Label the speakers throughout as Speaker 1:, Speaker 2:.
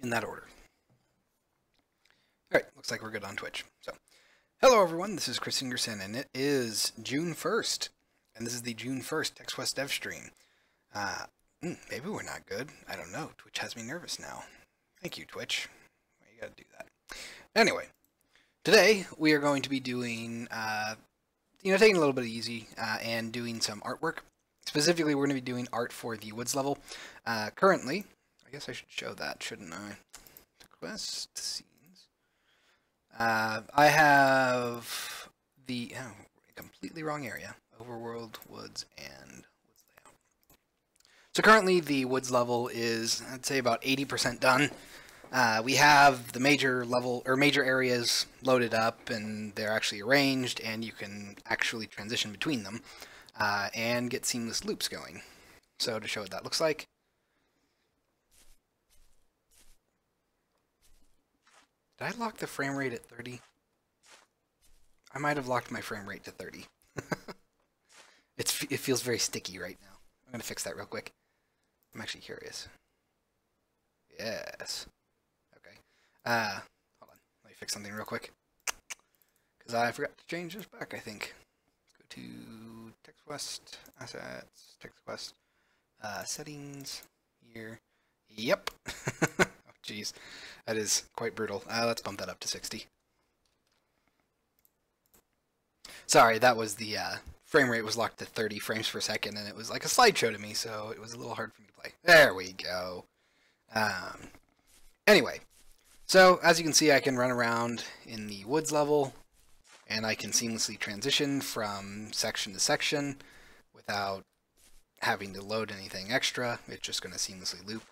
Speaker 1: in that order. Alright, looks like we're good on Twitch. So, hello everyone, this is Chris Ingerson, and it is June 1st. And this is the June 1st TextQuest Devstream. Maybe we're not good. I don't know. Twitch has me nervous now. Thank you, Twitch. Why you gotta do that? Anyway, today we are going to be doing, taking a little bit easy and doing some artwork. Specifically, we're going to be doing art for the Woods level. Currently, I guess I should show that, shouldn't I? Quest scenes. I have the completely wrong area. Overworld, Woods, and Woods layout. So currently, the Woods level is, I'd say, about 80% done. We have the major areas loaded up, and they're actually arranged, and you can actually transition between them and get seamless loops going. So to show what that looks like, did I lock the frame rate at 30? I might have locked my frame rate to 30. It feels very sticky right now. I'm going to fix that real quick. I'm actually curious. Yes. Okay. Hold on. Let me fix something real quick. Because I forgot to change this back, I think. Let's go to TextQuest, Assets, TextQuest, Settings, here. Yep. Oh, jeez. That is quite brutal. Let's bump that up to 60. Sorry, that was the frame rate was locked to 30 frames per second, and it was like a slideshow to me, so it was a little hard for me to play. There we go. Anyway, so as you can see, I can run around in the Woods level, and I can seamlessly transition from section to section without having to load anything extra. It's just going to seamlessly loop.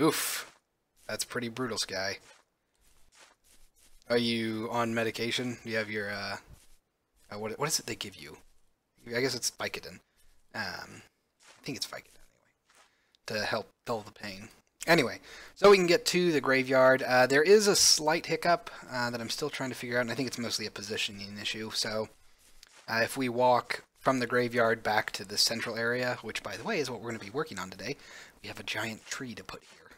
Speaker 1: Oof, that's pretty brutal, Sky. Are you on medication? Do you have your, what is it they give you? I guess it's Vicodin. I think it's Vicodin, anyway, to help dull the pain. Anyway, so we can get to the graveyard. There is a slight hiccup that I'm still trying to figure out, and I think it's mostly a positioning issue. So if we walk from the graveyard back to the central area, which, by the way, is what we're going to be working on today, we have a giant tree to put here.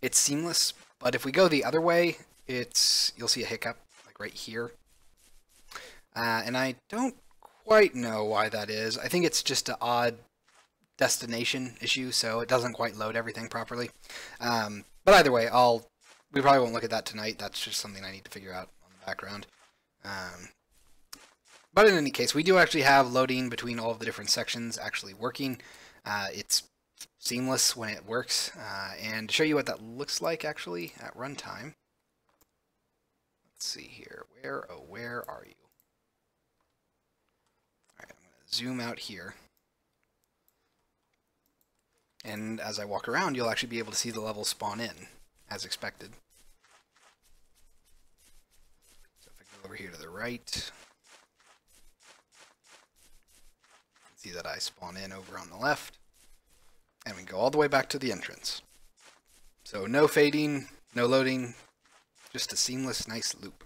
Speaker 1: It's seamless, but if we go the other way, you'll see a hiccup, like right here. And I don't quite know why that is. I think it's just an odd destination issue, so it doesn't quite load everything properly. But either way, we probably won't look at that tonight. That's just something I need to figure out on the background. But in any case, we do actually have loading between all of the different sections actually working. It's seamless when it works. And to show you what that looks like actually at runtime, let's see here. Where are you? All right, I'm going to zoom out here. And as I walk around, you'll actually be able to see the level spawn in, as expected. So if I go over here to the right, see that I spawn in over on the left, and we go all the way back to the entrance. So no fading, no loading, just a seamless, nice loop.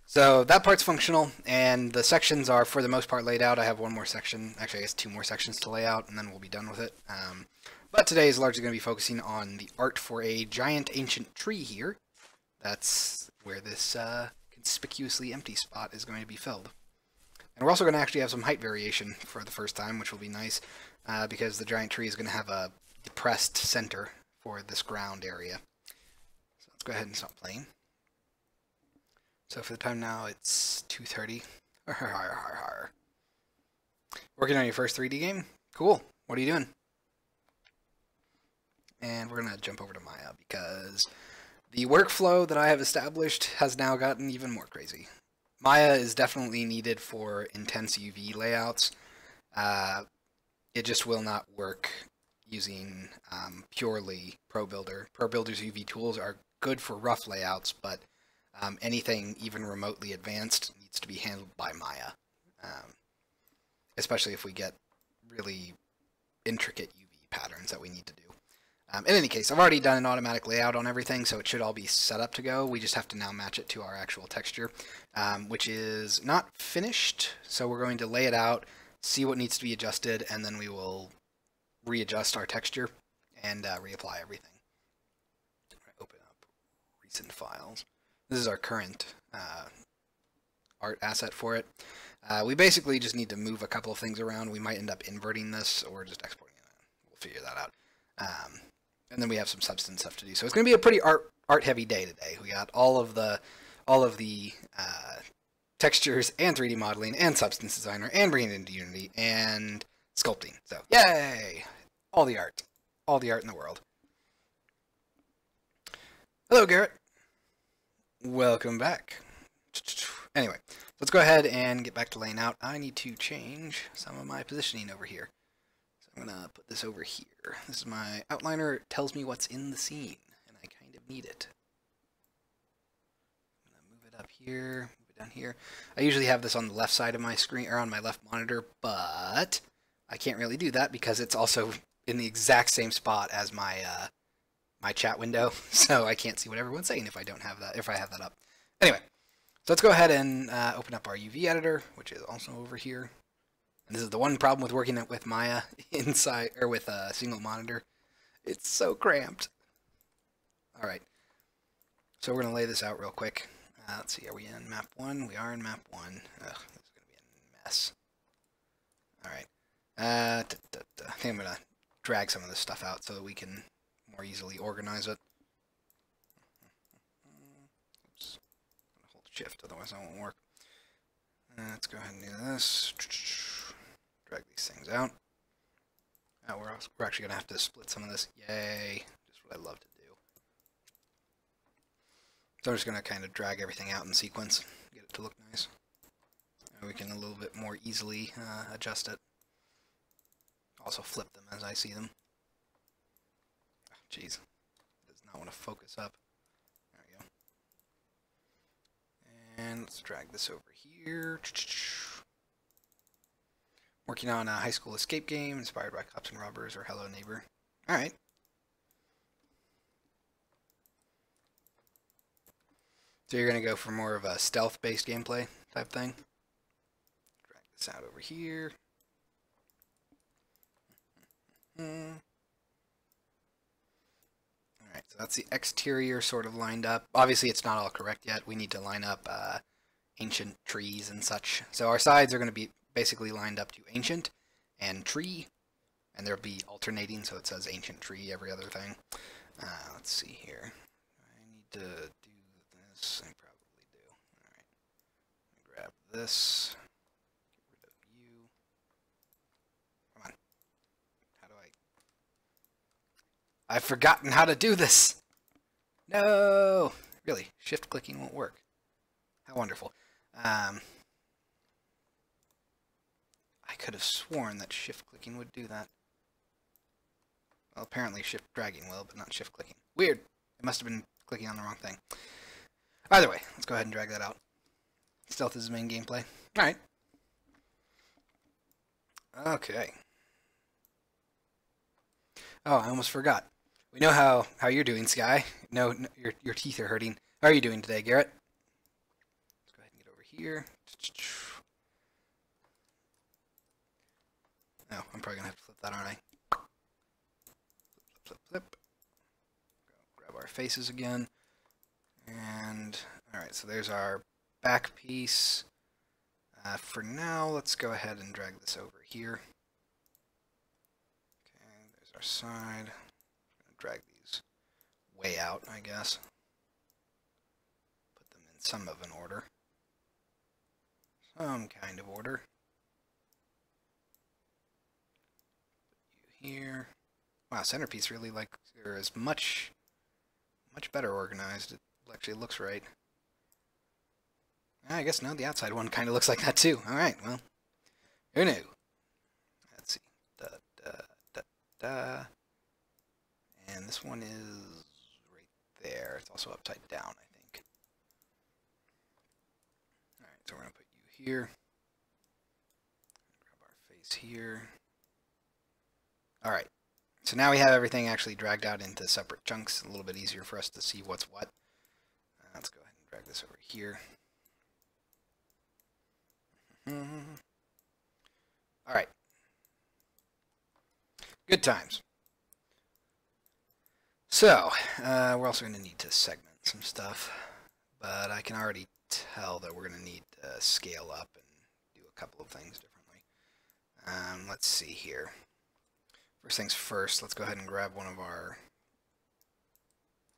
Speaker 1: So that part's functional, and the sections are, for the most part, laid out. I have one more section, actually I guess 2 more sections to lay out, and then we'll be done with it. But today is largely going to be focusing on the art for a giant ancient tree here. That's where this conspicuously empty spot is going to be filled. And we're also going to actually have some height variation for the first time, which will be nice, because the giant tree is going to have a depressed center for this ground area. So let's go ahead and stop playing. So for the time now, it's 2:30. Working on your first 3D game? Cool. What are you doing? And we're going to jump over to Maya, because the workflow that I have established has now gotten even more crazy. Maya is definitely needed for intense UV layouts. It just will not work using purely ProBuilder. ProBuilder's UV tools are good for rough layouts, but anything even remotely advanced needs to be handled by Maya, especially if we get really intricate UV patterns that we need to do. In any case, I've already done an automatic layout on everything, so it should all be set up to go. We just have to now match it to our actual texture, which is not finished. So we're going to lay it out, see what needs to be adjusted, and then we will readjust our texture and reapply everything. Open up recent files. This is our current art asset for it. We basically just need to move a couple of things around. We might end up inverting this or just exporting it. We'll figure that out. And then we have some substance stuff to do. So it's going to be a pretty art heavy day today. We got all of the textures and 3D modeling and Substance Designer and bringing it into Unity and sculpting. So yay! All the art in the world. Hello, Garrett. Welcome back. Anyway, let's go ahead and get back to laying out. I need to change some of my positioning over here. So I'm going to put this over here. This is my outliner. It tells me what's in the scene, and I kind of need it. I'm going to move it up here, move it down here. I usually have this on the left side of my screen, or on my left monitor, but I can't really do that because it's also in the exact same spot as my my chat window, so I can't see what everyone's saying if I don't have that, if I have that up. Anyway, so let's go ahead and open up our UV editor, which is also over here. And this is the one problem with working with Maya inside, or with a single monitor. It's so cramped. All right, so we're gonna lay this out real quick. Let's see, are we in map 1? We are in map 1. Ugh, this is gonna be a mess. All right, I think I'm gonna drag some of this stuff out so that we can more easily organize it. Oops. I'm gonna hold shift, otherwise that won't work. Let's go ahead and do this. Drag these things out. We're actually gonna have to split some of this. Yay! Just what I love to do. So I'm just gonna kind of drag everything out in sequence, get it to look nice. And we can a little bit more easily adjust it. Also flip them as I see them. Jeez, it does not want to focus up. There we go. And let's drag this over here. Working on a high school escape game inspired by Cops and Robbers or Hello Neighbor. Alright. So you're going to go for more of a stealth-based gameplay type thing. Drag this out over here. Alright, so that's the exterior sort of lined up. Obviously it's not all correct yet. We need to line up ancient trees and such. So our sides are going to be basically lined up to ancient and tree. And they'll be alternating, so it says ancient tree every other thing. Let's see here. I need to do this. I probably do. Alright. Grab this. Get rid of you. Come on. How do I've forgotten how to do this! No! Really, shift clicking won't work. How wonderful. I could have sworn that shift clicking would do that. Well, apparently shift dragging will, but not shift clicking. Weird. It must have been clicking on the wrong thing. Either way, let's go ahead and drag that out. Stealth is the main gameplay. Alright. Okay. Oh, I almost forgot. We know how you're doing, Sky. No, your teeth are hurting. How are you doing today, Garrett? Let's go ahead and get over here. No, I'm probably going to have to flip that, aren't I? Flip, flip, flip. Grab our faces again. And, alright, so there's our back piece. For now, let's go ahead and drag this over here. Okay, there's our side. Drag these way out, I guess. Put them in some of an order. Some kind of order. Put you here. Wow, centerpiece really is much better organized. It actually looks right. I guess no, the outside one kind of looks like that too. Alright, well, who knew? Let's see. Da, da, da, da. And this one is right there. It's also upside down, I think. Alright, so we're going to put you here. Grab our face here. Alright, so now we have everything actually dragged out into separate chunks. A little bit easier for us to see what's what. Let's go ahead and drag this over here. Alright, Good times. So, we're also going to need to segment some stuff, but I can already tell that we're going to need to scale up and do a couple of things differently. Let's see here. First things first, let's go ahead and grab one of our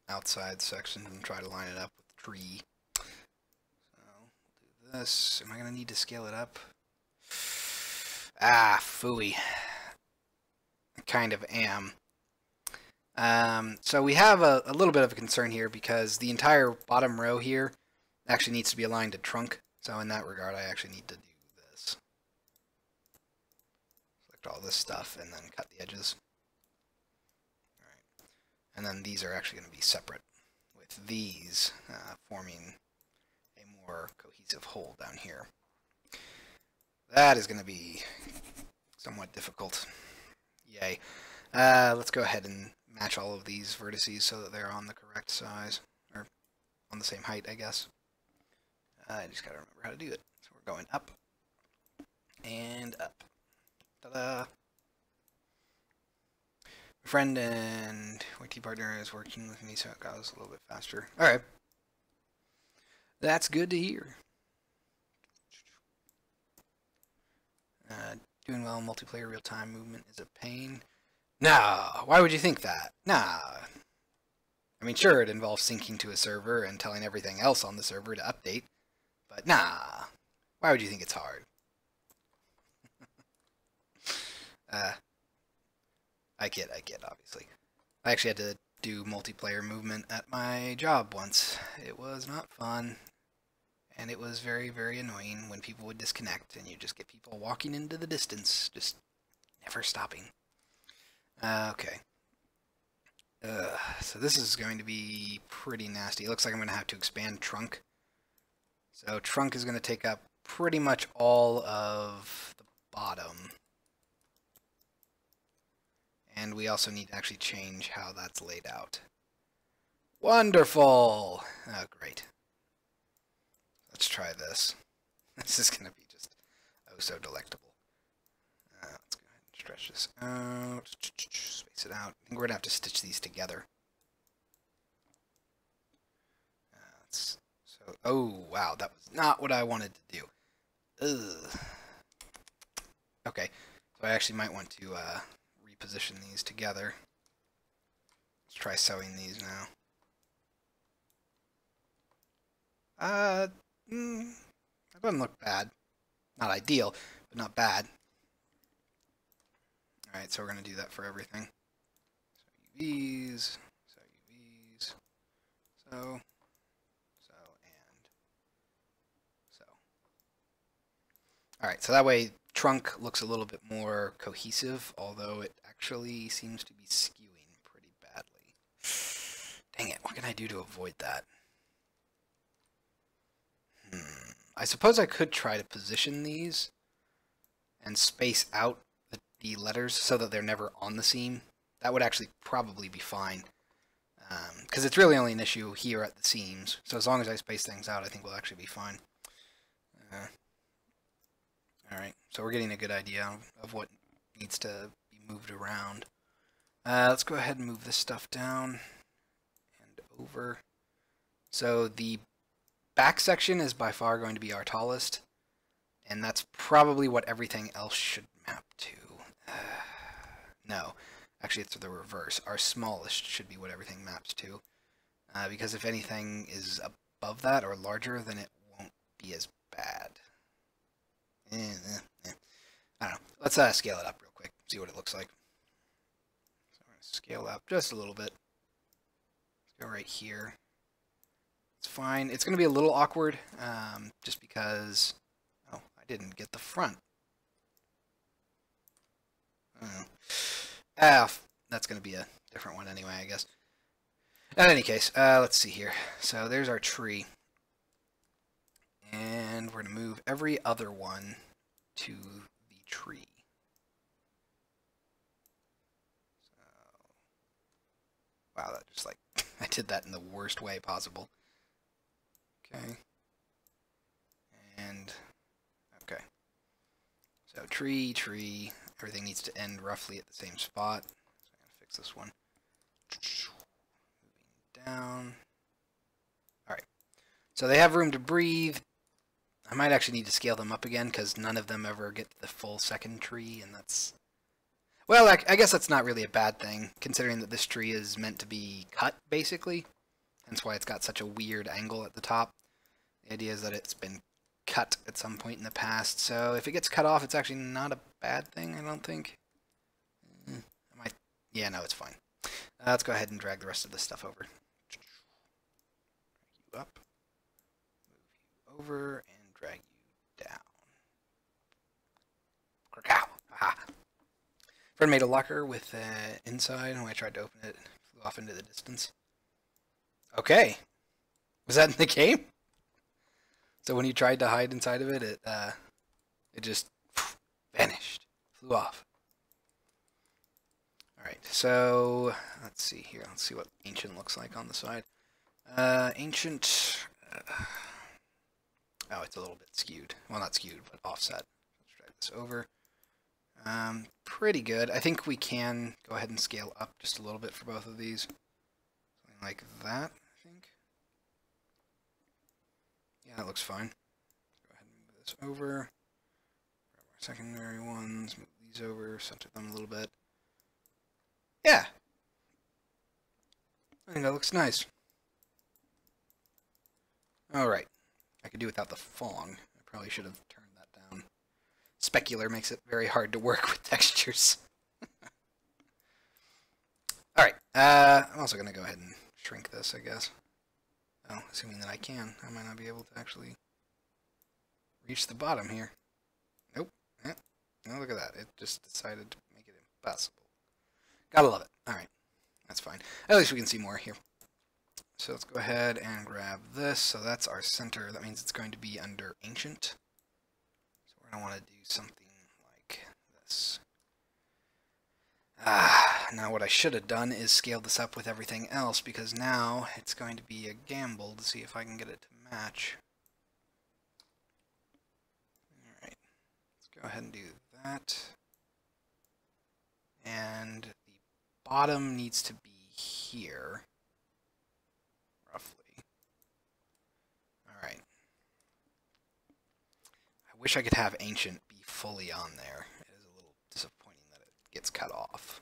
Speaker 1: outside sections and try to line it up with the tree. So, we'll do this. Am I going to need to scale it up? Ah, phooey. I kind of am. So we have a little bit of a concern here because the entire bottom row here actually needs to be aligned to trunk. So in that regard, I actually need to do this. Select all this stuff and then cut the edges. All right. And then these are actually going to be separate, with these forming a more cohesive whole down here. That is going to be somewhat difficult. Yay. Let's go ahead and match all of these vertices so that they're on the correct size, or on the same height, I guess. I just gotta remember how to do it. So we're going up and up. Ta-da! My friend and YT partner is working with me, so it goes a little bit faster. All right, that's good to hear. Doing well in multiplayer real-time movement is a pain. Nah, why would you think that? Nah. I mean, sure, it involves syncing to a server and telling everything else on the server to update, but nah. Why would you think it's hard? I kid, obviously. I actually had to do multiplayer movement at my job once. It was not fun, and it was very, very annoying when people would disconnect, and you just get people walking into the distance, just never stopping. Okay. So this is going to be pretty nasty. It looks like I'm going to have to expand trunk. So trunk is going to take up pretty much all of the bottom. And we also need to actually change how that's laid out. Wonderful! Oh, great. Let's try this. This is going to be just oh so delectable. Let's go ahead and stretch this out. Space it out. I think we're going to have to stitch these together. Oh, wow. That was not what I wanted to do. Ugh. Okay. So I actually might want to reposition these together. Let's try sewing these now. That doesn't look bad. Not ideal, but not bad. Alright, so we're going to do that for everything. So UVs, so UVs, so, and so. Alright, so that way trunk looks a little bit more cohesive, although it actually seems to be skewing pretty badly. Dang it, what can I do to avoid that? I suppose I could try to position these and space out the letters so that they're never on the seam. That would actually probably be fine. Because it's really only an issue here at the seams. So as long as I space things out, I think we'll actually be fine. Alright, so we're getting a good idea of what needs to be moved around. Let's go ahead and move this stuff down and over. So the back section is by far going to be our tallest, and that's probably what everything else should map to. No, actually it's the reverse. Our smallest should be what everything maps to, because if anything is above that or larger, then it won't be as bad. I don't know. Let's scale it up real quick, see what it looks like. So we're going to scale up just a little bit. Let's go right here. It's fine. It's going to be a little awkward, just because... Oh, I didn't get the front. That's going to be a different one anyway, I guess. In any case, let's see here. So there's our tree. And we're going to move every other one to the tree. So, wow, that just like, I did that in the worst way possible. Okay. And, okay. So tree, everything needs to end roughly at the same spot. So I'm going to fix this one. Moving down. Alright. So they have room to breathe. I might actually need to scale them up again, because none of them ever get to the full second tree, and that's... Well, I guess that's not really a bad thing, considering that this tree is meant to be cut, basically. That's why it's got such a weird angle at the top. The idea is that it's been cut at some point in the past, so if it gets cut off, it's actually not a bad thing, I don't think. Yeah, no, it's fine. Let's go ahead and drag the rest of this stuff over. Drag you up, move you over, and drag you down. Krakow! Aha! Friend made a locker with inside, when I tried to open it, it flew off into the distance. Okay. Was that in the game? So when you tried to hide inside of it, it just vanished, flew off. Alright, so let's see here. Let's see what Ancient looks like on the side. Ancient... oh, it's a little bit skewed. Well, not skewed, but offset. Let's drag this over. Pretty good. I think we can go ahead and scale up just a little bit for both of these. Something like that, I think. Yeah, that looks fine. Go ahead and move this over. Grab our secondary ones, move these over, center them a little bit. Yeah! I think that looks nice. Alright. I could do without the Fong. I probably should have turned that down. Specular makes it very hard to work with textures. Alright. I'm also going to go ahead and shrink this, I guess. Oh, assuming that I can. I might not be able to actually reach the bottom here. Nope. Eh. Oh, look at that. It just decided to make it impossible. Gotta love it. Alright. That's fine. At least we can see more here. So let's go ahead and grab this. So that's our center. That means it's going to be under Ancient. So we're going to want to do something like this. Now what I should have done is scale this up with everything else, because now it's going to be a gamble to see if I can get it to match. Alright, let's go ahead and do that. And the bottom needs to be here, roughly. Alright. I wish I could have Ancient be fully on there. It is a little disappointing that it gets cut off.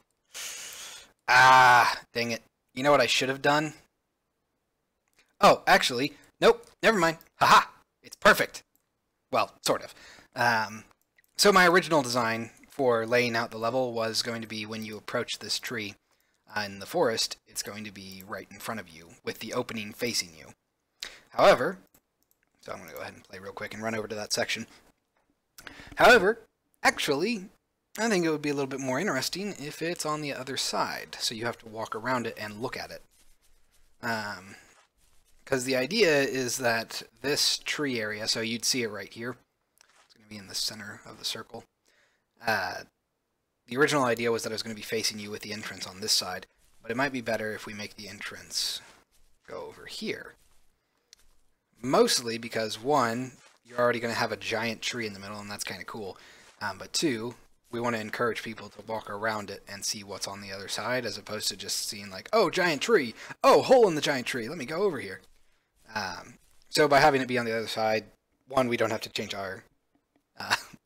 Speaker 1: Ah, dang it. You know what I should have done? Oh, actually, nope, never mind. Haha, it's perfect. Well, sort of. So my original design for laying out the level was going to be when you approach this tree in the forest, it's going to be right in front of you, with the opening facing you. However, so I'm going to go ahead and play real quick and run over to that section. However, actually, I think it would be a little bit more interesting if it's on the other side, so you have to walk around it and look at it. Because the idea is that this tree area, so you'd see it right here, it's going to be in the center of the circle. The original idea was that it was going to be facing you with the entrance on this side, but it might be better if we make the entrance go over here. Mostly because, one, you're already going to have a giant tree in the middle, and that's kind of cool, but two, we want to encourage people to walk around it and see what's on the other side, as opposed to just seeing like, oh, giant tree, oh, hole in the giant tree, let me go over here. So by having it be on the other side, one, we don't have to change our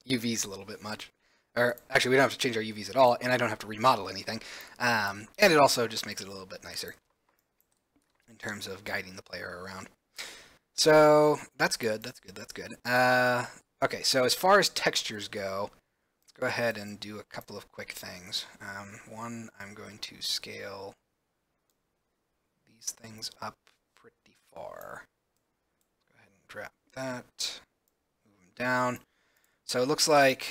Speaker 1: UVs a little bit much. Or actually, we don't have to change our UVs at all, and I don't have to remodel anything. And it also just makes it a little bit nicer in terms of guiding the player around. So that's good, that's good, that's good. Okay, so as far as textures go, go ahead and do a couple of quick things. One, I'm going to scale these things up pretty far. Go ahead and drop that, move them down. So it looks like,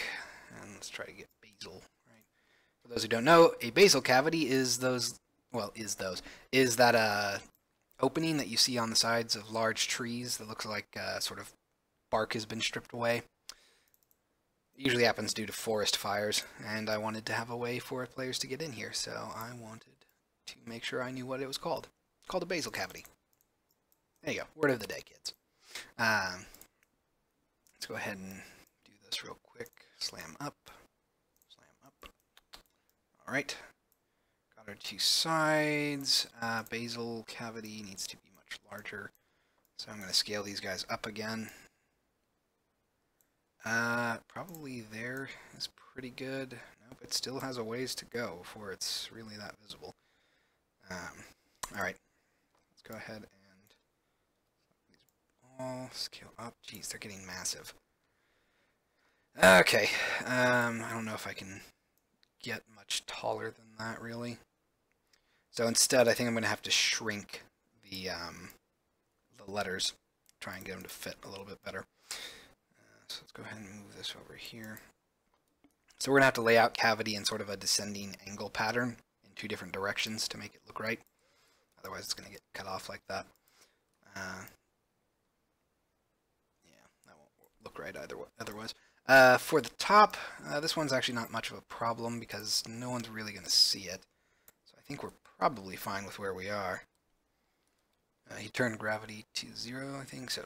Speaker 1: and let's try to get basal, right? For those who don't know, a basal cavity is those, well, is that opening that you see on the sides of large trees that looks like sort of bark has been stripped away. It usually happens due to forest fires, and I wanted to have a way for players to get in here, so I wanted to make sure I knew what it was called. It's called a basal cavity. There you go. Word of the day, kids. Let's go ahead and do this real quick. Slam up. Slam up. Alright. Got our two sides. Basal cavity needs to be much larger. So I'm going to scale these guys up again. Probably there is pretty good. Nope, it still has a ways to go before it's really that visible. Alright, let's go ahead and all scale up. Jeez, they're getting massive. Okay, I don't know if I can get much taller than that, really. So instead, I think I'm going to have to shrink the letters, try and get them to fit a little bit better. So let's go ahead and move this over here. So we're going to have to lay out cavity in sort of a descending angle pattern in two different directions to make it look right. Otherwise, it's going to get cut off like that. Yeah, that won't look right otherwise. For the top, this one's actually not much of a problem because no one's really going to see it. So I think we're probably fine with where we are. He turned gravity to 0, I think, so...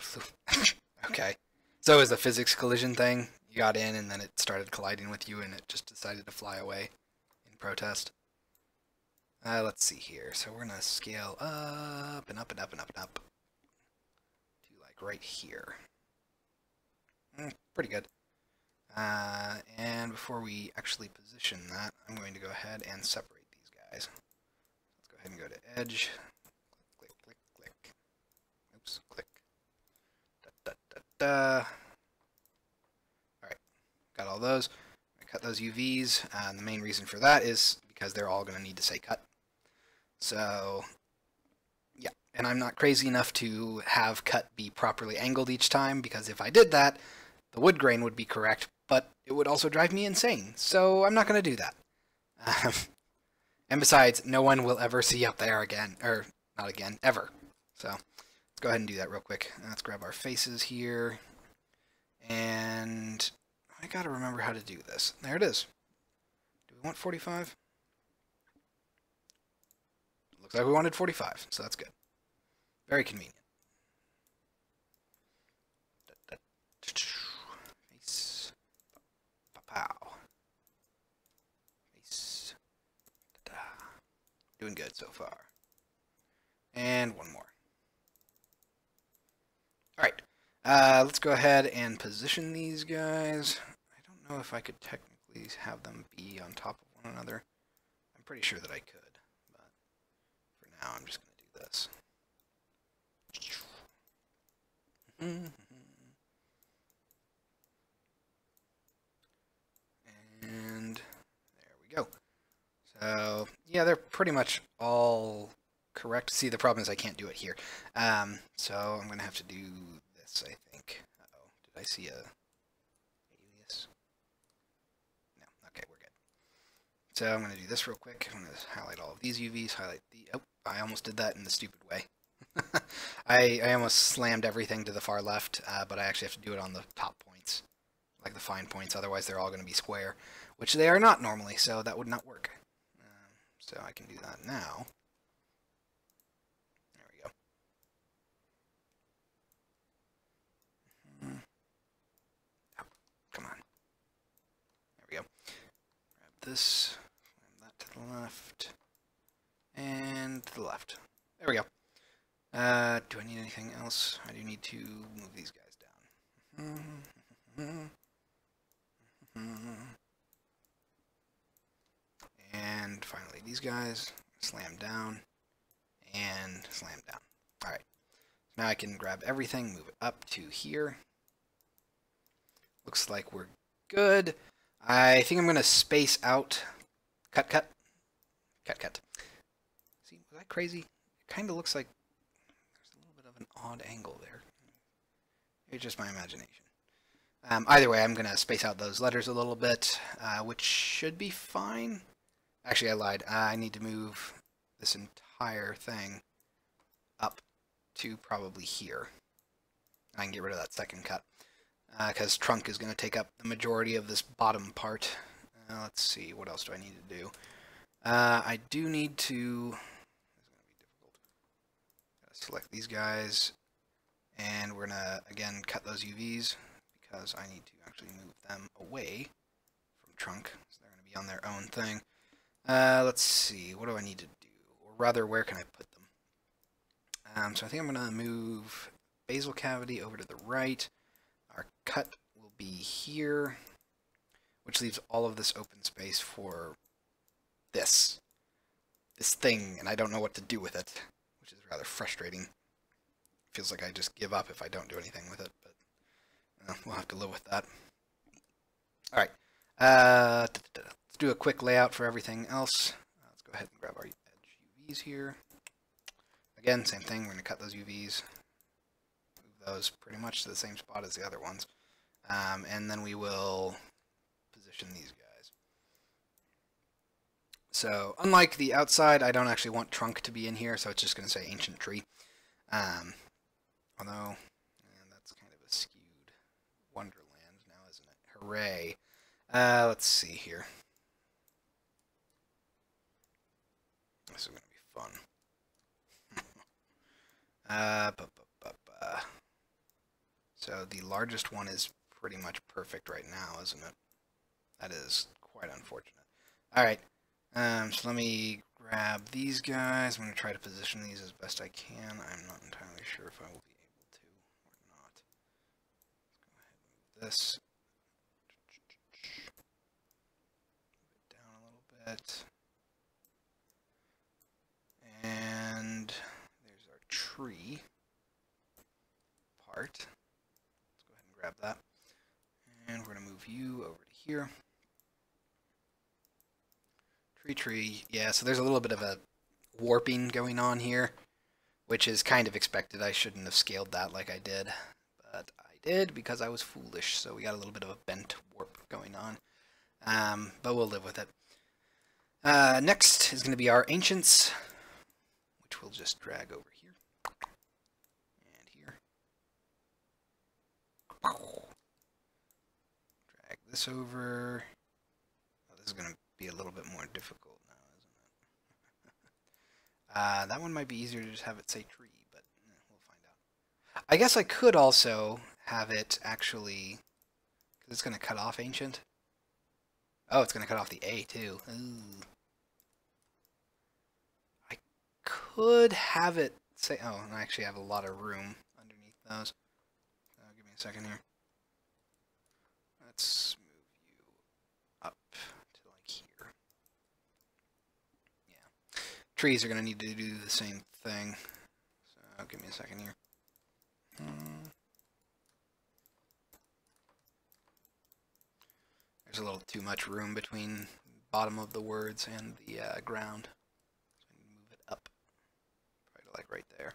Speaker 1: Okay. So it was the physics collision thing. You got in and then it started colliding with you and it just decided to fly away in protest. Let's see here. So we're going to scale up and up and up and up and up to like right here. Pretty good. And before we actually position that, I'm going to go ahead and separate these guys. Let's go ahead and go to edge. Click, click, click, click. Oops, click. Da, da, da, da. Alright, got all those. I cut those UVs, and the main reason for that is because they're all going to need to say cut. So, yeah, and I'm not crazy enough to have cut be properly angled each time, because if I did that, the wood grain would be correct, but it would also drive me insane, so I'm not going to do that. And besides, no one will ever see up there again, or not again, ever. So, let's go ahead and do that real quick. Let's grab our faces here, and I got to remember how to do this. There it is. Do we want 45? Looks like we wanted 45, so that's good. Very convenient. Face. Pow. Face. Da. Doing good so far. And one more. Alright. Let's go ahead and position these guys. I don't know if I could technically have them be on top of one another. I'm pretty sure that I could. Now I'm just going to do this. And there we go. So, yeah, they're pretty much all correct. See, the problem is I can't do it here. So I'm going to have to do this, I think. Uh-oh, did I see a alias? No, okay, we're good. So I'm going to do this real quick. I'm going to highlight all of these UVs, highlight the... Oh, I almost did that in the stupid way. I almost slammed everything to the far left, but I actually have to do it on the top points, like the fine points, otherwise they're all going to be square, which they are not normally, so that would not work. So I can do that now. There we go. Oh, come on. There we go. Grab this, slam that to the left. And to the left. There we go. Do I need anything else? I do need to move these guys down. And finally these guys. Slam down. And slam down. Alright. Now I can grab everything, move it up to here. Looks like we're good. I think I'm going to space out. Cut, cut. Cut, cut. See, was that crazy? It kind of looks like there's a little bit of an odd angle there. It's just my imagination. Either way, I'm going to space out those letters a little bit, which should be fine. Actually, I lied. I need to move this entire thing up to probably here. I can get rid of that second cut, because trunk is going to take up the majority of this bottom part. Let's see, what else do I need to do? I do need to... This is going to be difficult. Gotta select these guys, and we're going to, again, cut those UVs, because I need to actually move them away from trunk, so they're going to be on their own thing. Let's see. What do I need to do? Or rather, where can I put them? So I think I'm going to move basal cavity over to the right. Our cut will be here, which leaves all of this open space for this thing, and I don't know what to do with it, which is rather frustrating. Feels like I just give up if I don't do anything with it, but we'll have to live with that. All right, let's do a quick layout for everything else. Let's go ahead and grab our edge UVs here. Again, same thing. We're going to cut those UVs, move those pretty much to the same spot as the other ones, and then we will position these guys. So unlike the outside, I don't actually want trunk to be in here, so it's just going to say ancient tree. Although, that's kind of a skewed wonderland now, isn't it? Hooray. Let's see here. This is going to be fun. So the largest one is pretty much perfect right now, isn't it? That is quite unfortunate. All right. So let me grab these guys. I'm going to try to position these as best I can. I'm not entirely sure if I will be able to or not. Let's go ahead and move this. Move it down a little bit. And there's our tree part. Let's go ahead and grab that. And we're going to move you over to here. Tree. Yeah, so there's a little bit of a warping going on here, which is kind of expected. I shouldn't have scaled that like I did, but I did because I was foolish, so we got a little bit of a bent warp going on, but we'll live with it. Next is going to be our ancients, which we'll just drag over here and here. Drag this over. Oh, this is going to be a little bit more difficult now, isn't it? That one might be easier to just have it say tree, but we'll find out. I guess I could also have it actually, because it's going to cut off ancient. Oh, it's going to cut off the A too. Ooh. I could have it say, oh, and I actually have a lot of room underneath those. Give me a second here. Let's move you up to like here. Yeah. Trees are going to need to do the same thing. So give me a second here. There's a little too much room between bottom of the words and the ground. So I need to move it up. Probably like right there.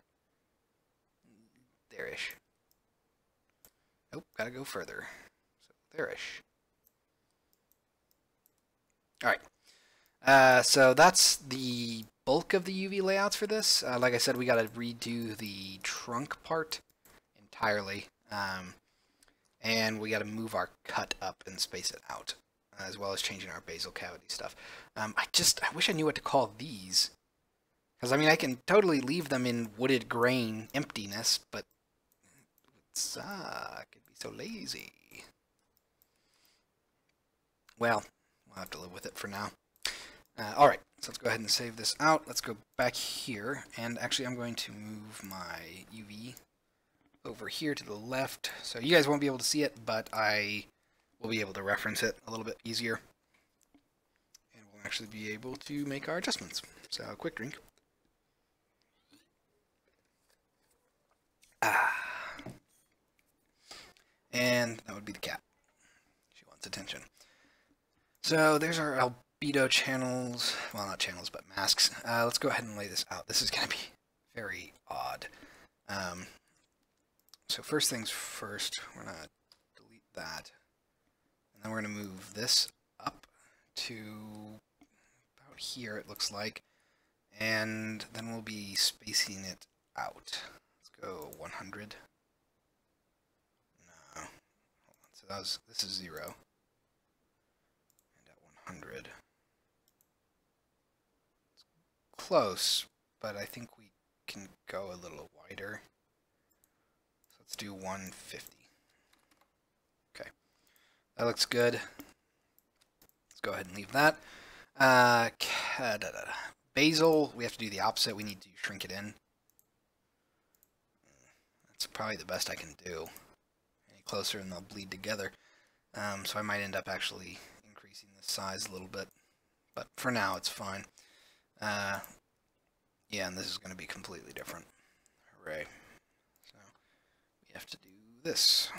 Speaker 1: There-ish. Nope, gotta go further. So there-ish. Alright. So that's the bulk of the UV layouts for this. Like I said, we gotta redo the trunk part entirely. And we got to move our cut up and space it out, as well as changing our basal cavity stuff. I wish I knew what to call these. Because, I mean, I can totally leave them in wooded grain emptiness, but it would suck. It'd be so lazy. Well, we'll have to live with it for now. Alright, so let's go ahead and save this out. Let's go back here, and actually I'm going to move my UV over here to the left, so you guys won't be able to see it, but I will be able to reference it a little bit easier, and we'll actually be able to make our adjustments. So, quick drink. And that would be the cat. She wants attention. So there's our albedo channels, well, not channels, but masks. Let's go ahead and lay this out. This is going to be very odd. So first things first, we're going to delete that, and then we're going to move this up to about here, it looks like, and then we'll be spacing it out. Let's go 100. No, hold on, so this is 0, and at 100, it's close, but I think we can go a little wider. Let's do 150. Okay, that looks good. Let's go ahead and leave that. Basil, we have to do the opposite. We need to shrink it in. That's probably the best I can do. Any closer and they'll bleed together. So I might end up actually increasing the size a little bit. But for now, it's fine. Yeah, and this is going to be completely different. Hooray. So we have to do this.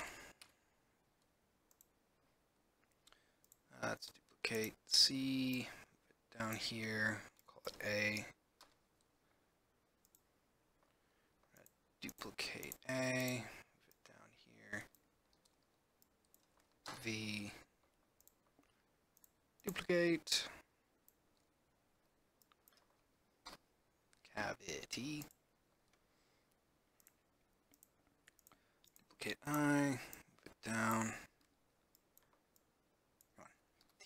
Speaker 1: Let's duplicate C, put it down here, call it A. Duplicate A, move it down here. V, duplicate. Cavity. Duplicate I, move it down. Come on, T.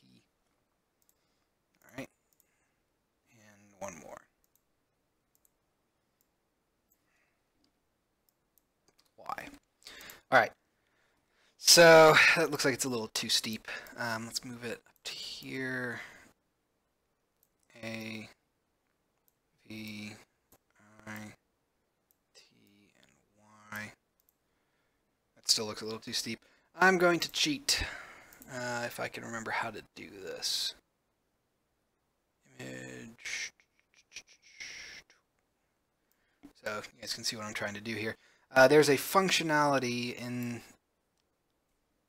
Speaker 1: Alright. And one more. Y. Alright. So, that looks like it's a little too steep. Let's move it up to here. A, V, I, T, and Y. That still looks a little too steep. I'm going to cheat, if I can remember how to do this. Image. So you guys can see what I'm trying to do here. There's a functionality in,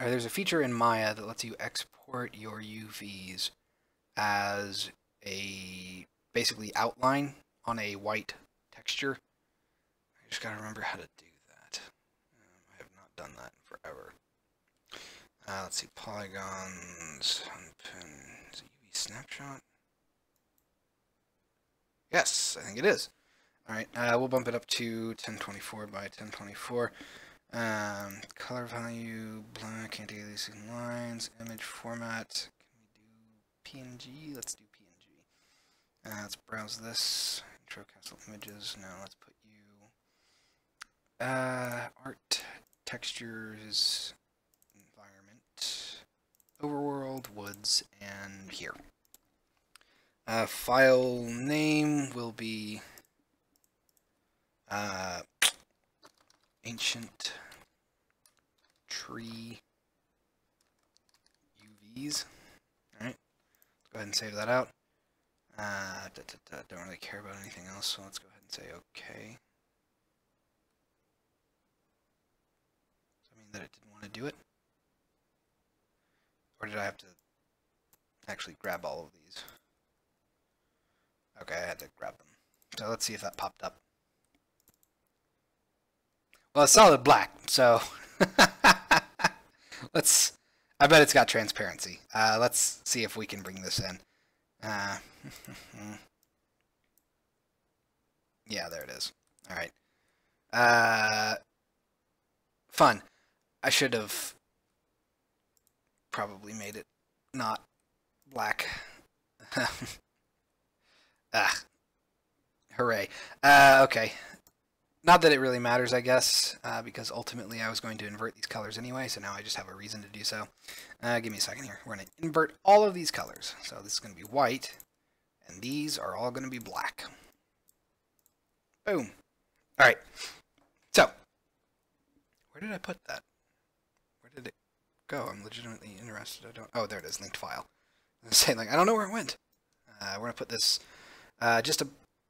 Speaker 1: or there's a feature in Maya that lets you export your UVs as a basically outline on a white texture. I just gotta remember how to do that. I have not done that in forever. Let's see, polygons, unpin, is it UV snapshot? Yes, I think it is. Alright, we'll bump it up to 1024 by 1024. Color value, black, anti-aliasing lines, image format. Can we do PNG? Let's do PNG. Let's browse this. Intro castle images. Now let's put you art, textures, environment, overworld, woods, and here. File name will be ancient tree UVs. Alright, let's go ahead and save that out. Don't really care about anything else, so let's go ahead and say OK. Does that mean that it didn't want to do it? Or did I have to actually grab all of these? Okay, I had to grab them. So let's see if that popped up. Well, it's solid black, so let's. I bet it's got transparency. Let's see if we can bring this in. Yeah, there it is. All right. Fun. I should have probably made it not black. Hooray. Okay. Not that it really matters, I guess, because ultimately I was going to invert these colors anyway, so now I just have a reason to do so. Give me a second here. We're going to invert all of these colors. So this is going to be white, and these are all going to be black. Boom. All right. So, where did I put that? Where did it go? I'm legitimately interested. I don't. Oh, there it is. Linked file. I was saying, like, I don't know where it went. We're going to put this just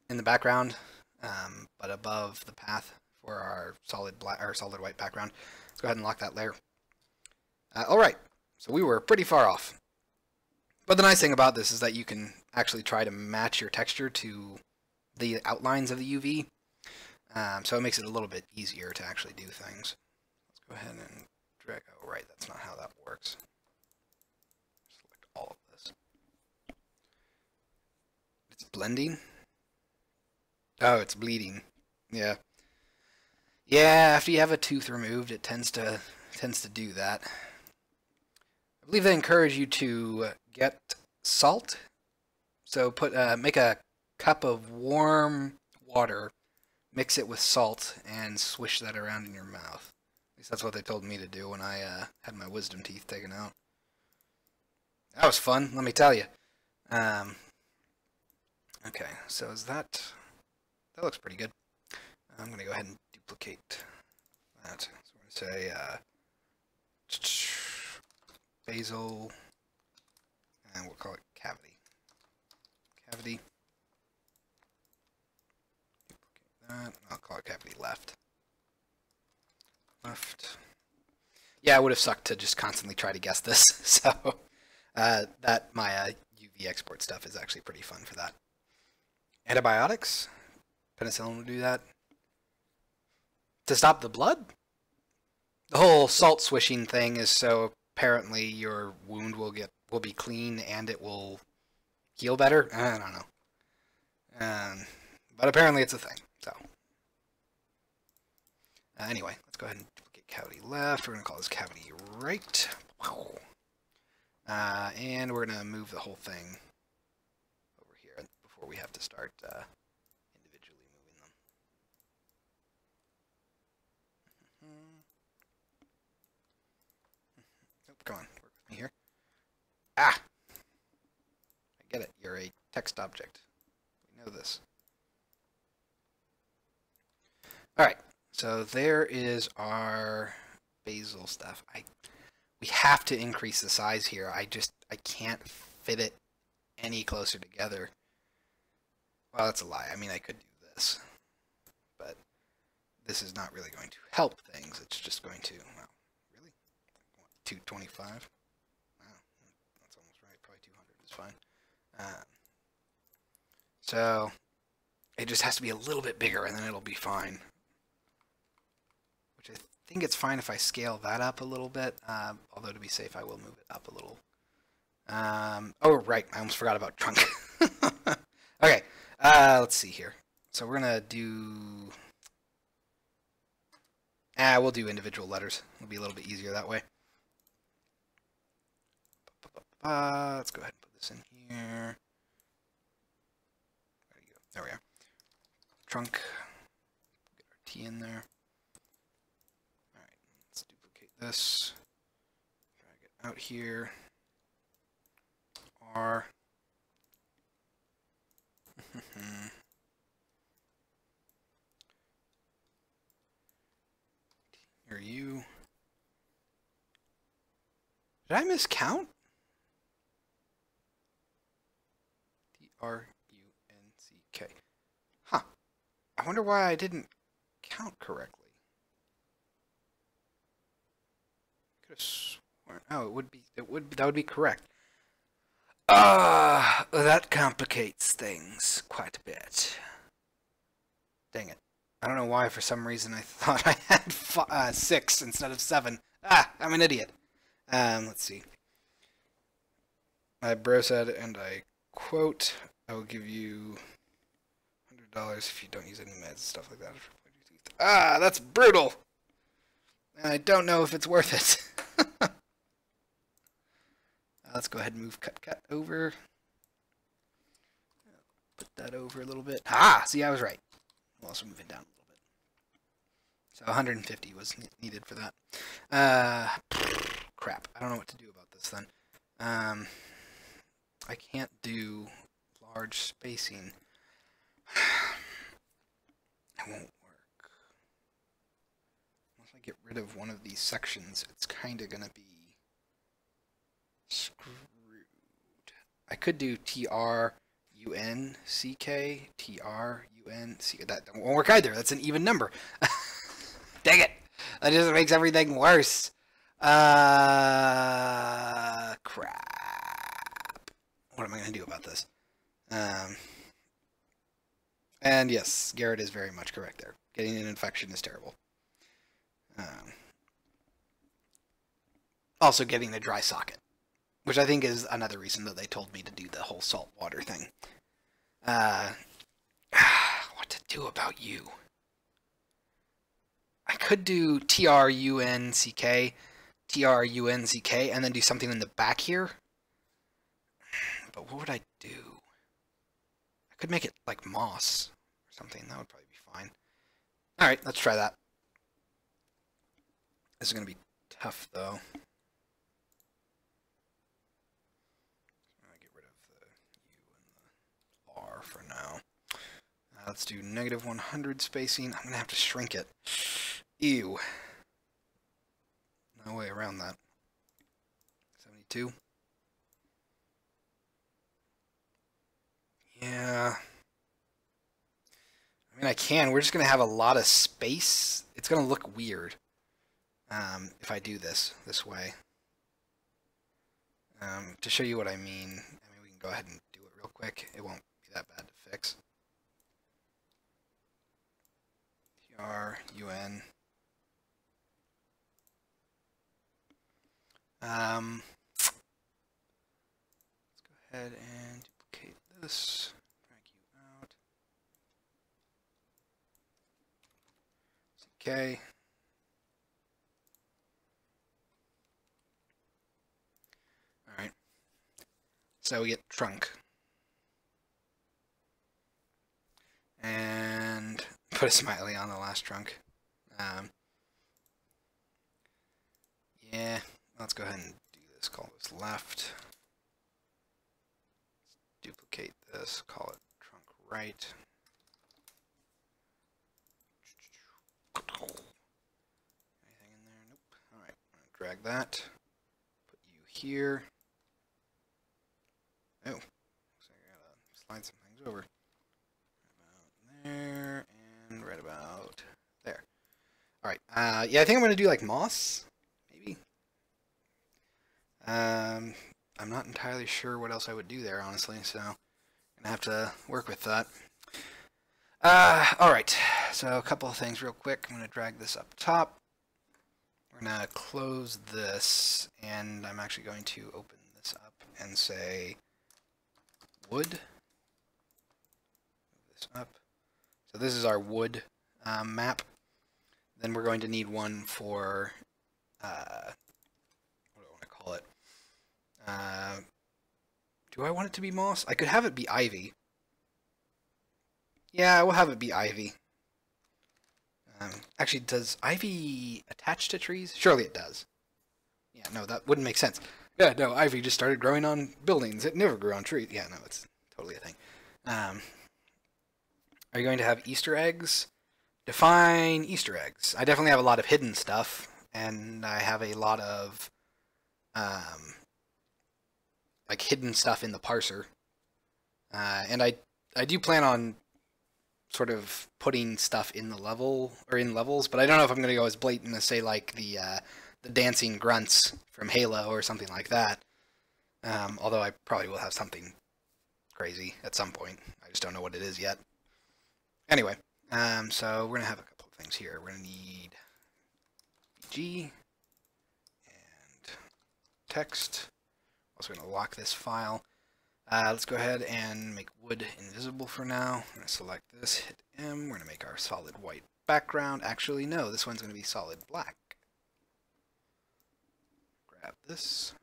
Speaker 1: in the background. But above the path for our solid black or solid white background. Let's go ahead and lock that layer. All right, so we were pretty far off. But the nice thing about this is that you can actually try to match your texture to the outlines of the UV. So it makes it a little bit easier to actually do things. Let's go ahead and drag. Oh, right, that's not how that works. Select all of this. It's blending. Oh, it's bleeding. Yeah. Yeah, after you have a tooth removed, it tends to do that. I believe they encourage you to get salt. So make a cup of warm water, mix it with salt, and swish that around in your mouth. At least that's what they told me to do when I had my wisdom teeth taken out. That was fun, let me tell you. Okay, so is that... That looks pretty good. I'm going to go ahead and duplicate that. So we're going to say basal, and we'll call it cavity. Cavity. Duplicate that. I'll call it cavity left. Left. Yeah, it would have sucked to just constantly try to guess this. So that my UV export stuff is actually pretty fun for that. Antibiotics. Penicillin will do that. To stop the blood? The whole salt swishing thing is so apparently your wound will be clean and it will heal better. I don't know. But apparently it's a thing. So anyway, let's go ahead and duplicate cavity left. We're going to call this cavity right. And we're going to move the whole thing over here before we have to start individually moving them. Oh, come on, work with me here. Ah! I get it. You're a text object. We know this. Alright, so there is our basal stuff. We have to increase the size here. I can't fit it any closer together. Well, that's a lie. I mean, I could do this. But this is not really going to help things. It's just going to, well, really? 225? Wow, that's almost right. Probably 200 is fine. So it just has to be a little bit bigger and then it'll be fine. Which I think it's fine if I scale that up a little bit. Although to be safe, I will move it up a little. Oh, right. I almost forgot about trunk. Okay. Let's see here. So we're going to do... we'll do individual letters. It'll be a little bit easier that way. Let's go ahead and put this in here. There you go. There we are. Trunk. Get our T in there. Alright, let's duplicate this. Drag it out here. R. Here U. Did I miscount? Truck. Huh. I wonder why I didn't count correctly. Could have sworn. Oh, that would be correct. That complicates things quite a bit. Dang it. I don't know why, for some reason, I thought I had 6 instead of 7. I'm an idiot. Let's see. My bro said, and I quote, I will give you $100 if you don't use any meds and stuff like that. That's brutal! And I don't know if it's worth it. Let's go ahead and move cut over. Put that over a little bit. See, I was right. We'll also move it down a little bit. So 150 was needed for that. Crap. I don't know what to do about this then. I can't do large spacing. It won't work. Once I get rid of one of these sections, it's kind of going to be screwed. I could do TRUNCK, TRUNC. That won't work either. That's an even number. Dang it! That just makes everything worse. Crap. What am I going to do about this? And yes, Garrett is very much correct there. Getting an infection is terrible. Also getting a dry socket, which I think is another reason that they told me to do the whole salt water thing. What to do about you? I could do TRUNCK, and then do something in the back here. But what would I do? I could make it like moss or something. That would probably be fine. Alright, let's try that. This is going to be tough, though. Get rid of the U and the R. for now. Let's do -100 spacing. I'm gonna have to shrink it. Ew. No way around that. 72. Yeah. I mean, I can. We're just gonna have a lot of space. It's gonna look weird if I do this way. To show you what I mean, we can go ahead and do it real quick. It won't be that bad to fix. TR-UN. Let's go ahead and duplicate this. Drag you out. Okay. All right. So we get trunk. And put a smiley on the last trunk. Yeah, let's go ahead and do this. Call this left. Let's duplicate this. Call it trunk right. Anything in there? Nope. All right, I'm gonna drag that. Put you here. Oh, looks like I gotta slide some things over. Right about there and right about there. All right. Yeah, I think I'm gonna do like moss, maybe. I'm not entirely sure what else I would do there, honestly. So I'm gonna have to work with that. All right. So a couple of things real quick. I'm gonna drag this up top. We're gonna close this, and I'm actually going to open this up and say wood. Move this up. So this is our wood map. Then we're going to need one for what do I want to call it? Do I want it to be moss? I could have it be ivy. Yeah, we'll have it be ivy. Actually, does ivy attach to trees? Surely it does. Yeah, no, that wouldn't make sense. Yeah, no, ivy just started growing on buildings. It never grew on trees. Yeah, no, it's totally a thing. Are you going to have Easter eggs? Define Easter eggs. I definitely have a lot of hidden stuff, and I have a lot of like hidden stuff in the parser. And I do plan on sort of putting stuff in the level or in levels, but I don't know if I'm going to go as blatant as say like the dancing grunts from Halo or something like that. Although I probably will have something crazy at some point. I just don't know what it is yet. Anyway, so we're going to have a couple of things here. We're going to need BG and text. Also going to lock this file. Let's go ahead and make wood invisible for now. I'm going to select this, hit M. We're going to make our solid white background. Actually, no, this one's going to be solid black. Grab this.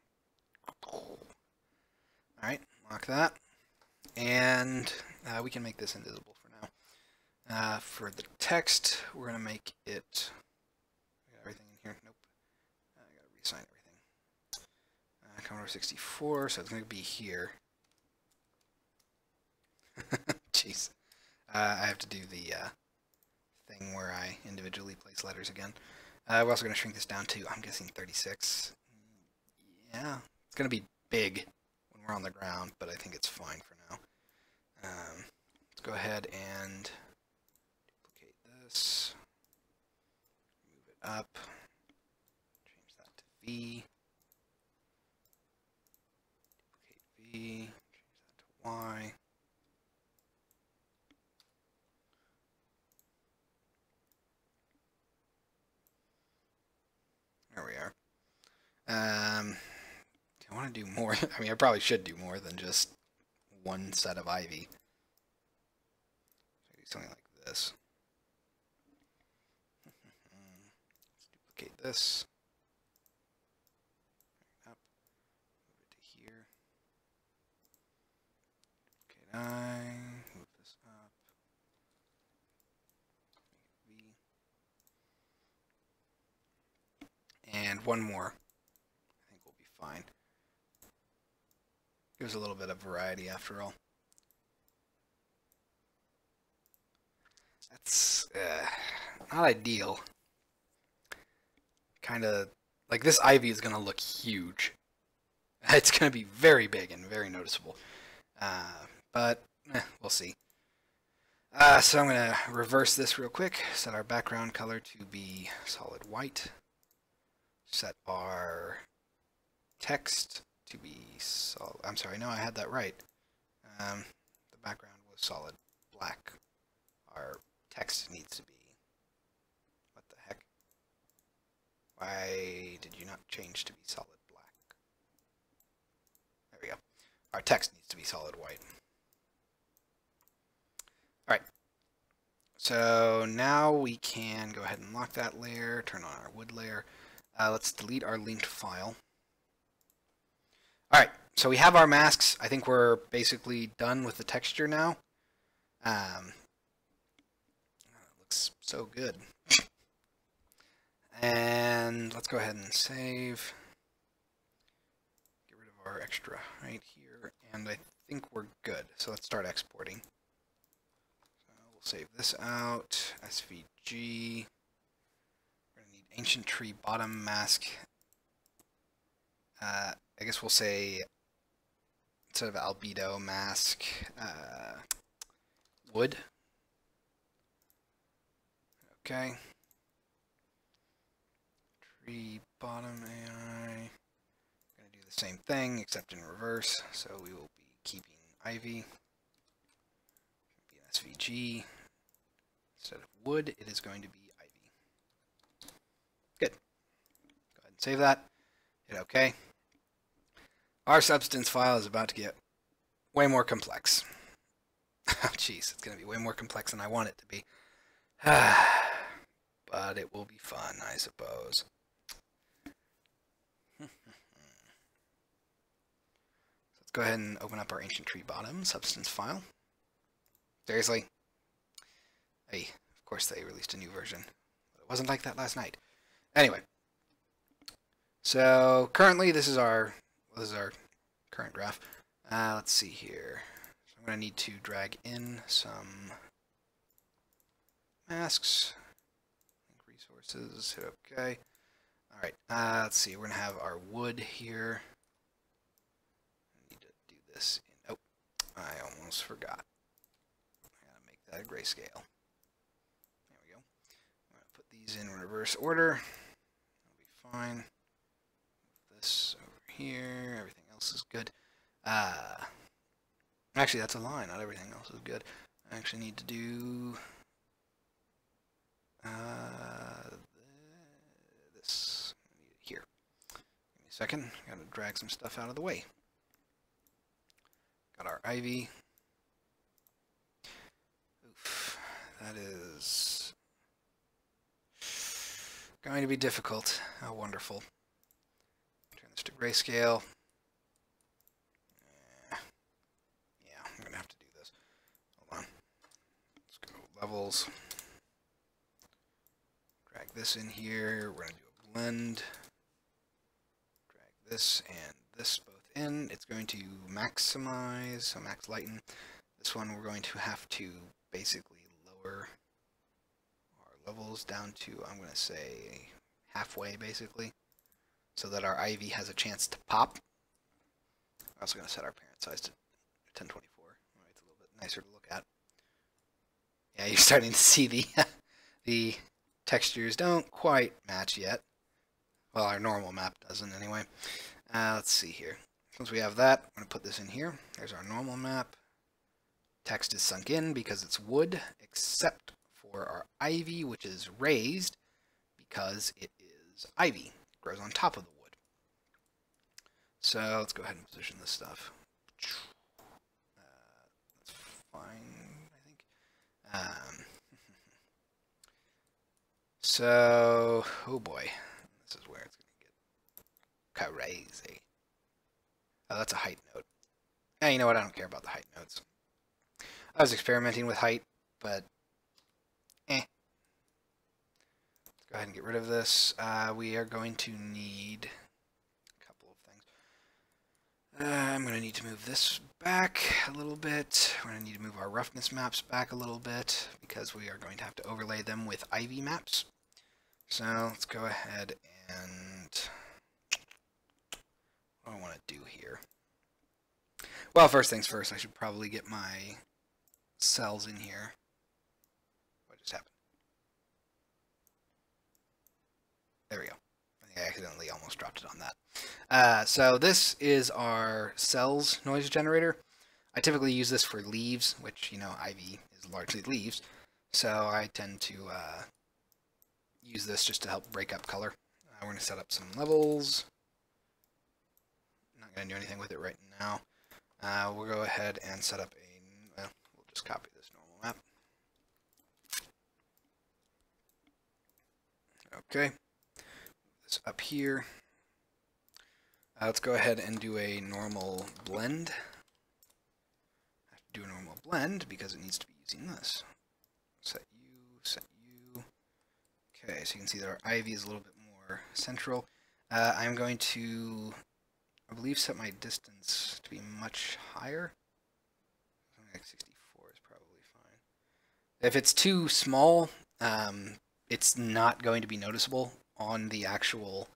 Speaker 1: Alright, lock that. And we can make this invisible for now. For the text, we're going to make it... I got everything in here? Nope. I got to re-sign everything. Commodore 64, so it's going to be here. Jeez. I have to do the thing where I individually place letters again. We're also going to shrink this down to, I'm guessing, 36. Yeah, it's going to be big when we're on the ground, but I think it's fine for now. Let's go ahead and duplicate this. Move it up. Change that to V. Duplicate V. Change that to Y. There we are. Do I want to do more? I mean, I probably should do more than just one set of ivy. Maybe something like this. Let's duplicate this. Up. Move it to here. Duplicate I. Move this up. Make it V. And one more. I think we'll be fine. Gives a little bit of variety after all. not ideal. Kind of like this ivy is gonna look huge. It's gonna be very big and very noticeable. But we'll see. So I'm gonna reverse this real quick. Set our background color to be solid white. Set our text to be solid. I'm sorry, no, I had that right. The background was solid black. Our text needs to be. What the heck? Why did you not change to be solid black? There we go. Our text needs to be solid white. Alright. So now we can go ahead and lock that layer, turn on our wood layer. Let's delete our linked file. Alright, so we have our masks. I think we're basically done with the texture now. Looks so good. And let's go ahead and save. Get rid of our extra right here. And I think we're good. So let's start exporting. So we'll save this out. SVG. We're going to need ancient tree bottom mask. I guess we'll say, instead of albedo mask, wood. Okay. Tree bottom AI. Gonna do the same thing except in reverse. So we will be keeping ivy. Be an SVG. Instead of wood, it is going to be ivy. Good. Go ahead and save that. Hit OK. Our substance file is about to get way more complex. Oh, jeez, it's going to be way more complex than I want it to be. But it will be fun, I suppose. Let's go ahead and open up our ancient tree bottom substance file. Seriously? Hey, of course they released a new version. But it wasn't like that last night. Anyway. So currently this is our current graph. Let's see here. So I'm going to need to drag in some masks. Resources. Hit OK. Alright, let's see. We're going to have our wood here. I need to do this in... Oh, I almost forgot. I got to make that a grayscale. There we go. I'm going to put these in reverse order. That'll be fine. This over here, everything else is good. Actually, that's a lie, not everything else is good. I actually need to do this here. Give me a second, gotta drag some stuff out of the way. Got our ivy. Oof, that is going to be difficult. How wonderful. To grayscale. Yeah, I'm gonna have to do this. Hold on. Let's go levels. Drag this in here. We're gonna do a blend. Drag this and this both in. It's going to maximize, so max lighten. This one we're going to have to basically lower our levels down to, I'm gonna say, halfway basically, so that our ivy has a chance to pop. I'm also going to set our parent size to 1024. Right, it's a little bit nicer to look at. Yeah, you're starting to see the textures don't quite match yet. Well, our normal map doesn't anyway. Let's see here. Once we have that, I'm going to put this in here. There's our normal map. Text is sunk in because it's wood, except for our ivy, which is raised because it is ivy. Grows on top of the wood. So let's go ahead and position this stuff. That's fine, I think. So, oh boy, this is where it's going to get crazy. Oh, that's a height node. Yeah, you know what? I don't care about the height nodes. I was experimenting with height, but Go ahead and get rid of this. We are going to need a couple of I'm going to need to move this back a little bit. We're going to need to move our roughness maps back a little bit because we are going to have to overlay them with ivy maps. So let's go ahead and what do I want to do here? Well, first things first, I should probably get my cells in here. What just happened? There we go. I think I accidentally almost dropped it on that. So this is our cells noise generator. I typically use this for leaves, which, you know, ivy is largely leaves. So I tend to use this just to help break up color. We're going to set up some levels. I'm not going to do anything with it right now. We'll go ahead and set up a, well, we'll just copy this normal map. Okay, this up here. Let's go ahead and do a normal blend. I have to do a normal blend because it needs to be using this. Set you, set you. Okay, so you can see that our ivy is a little bit more central. I'm going to, I believe, set my distance to be much higher. Something like 64 is probably fine. If it's too small, it's not going to be noticeable on the actual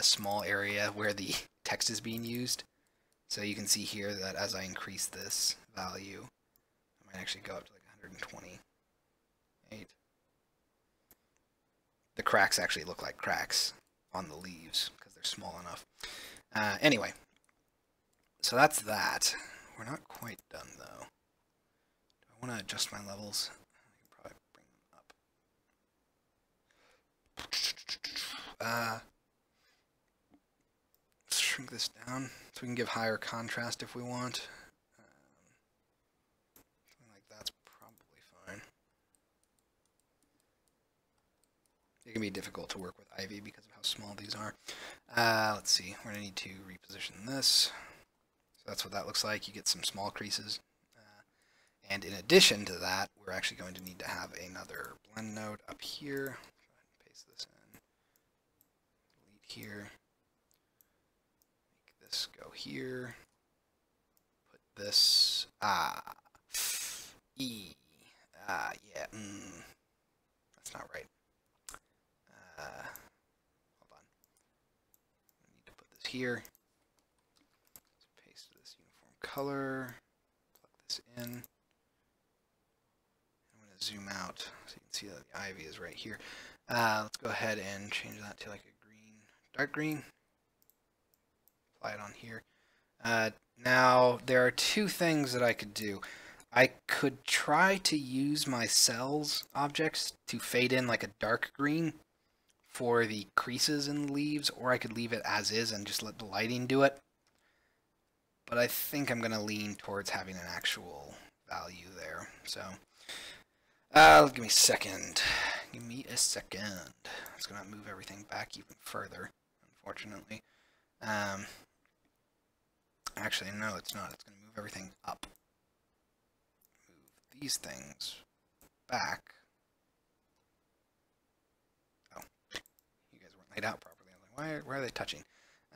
Speaker 1: small area where the text is being used. So you can see here that as I increase this value, I might actually go up to like 128. The cracks actually look like cracks on the leaves because they're small enough. Anyway, so that's that. We're not quite done though. Do I want to adjust my levels? I can probably bring them up. Let's shrink this down so we can give higher contrast if we want. Something like that's probably fine. It can be difficult to work with ivy because of how small these are. Let's see, we're going to need to reposition this. So that's what that looks like. You get some small creases. And in addition to that, we're actually going to need to have another blend node up here. Go ahead and paste this in. Delete here. Make this go here. Put this, yeah, that's not right. Hold on. I need to put this here. Let's paste this uniform color. Plug this in. I'm going to zoom out so you can see that the ivy is right here. Let's go ahead and change that to like a green, dark green. Apply it on here. Now, there are two things that I could do. I could try to use my cells objects to fade in like a dark green for the creases in the leaves, or I could leave it as is and just let the lighting do it. But I think I'm going to lean towards having an actual value there. So, give me a second. Give me a second. It's going to move everything back even further, unfortunately. Actually, no, it's not. It's going to move everything up. Move these things back. Oh, you guys weren't laid out properly. I'm like, why are they touching?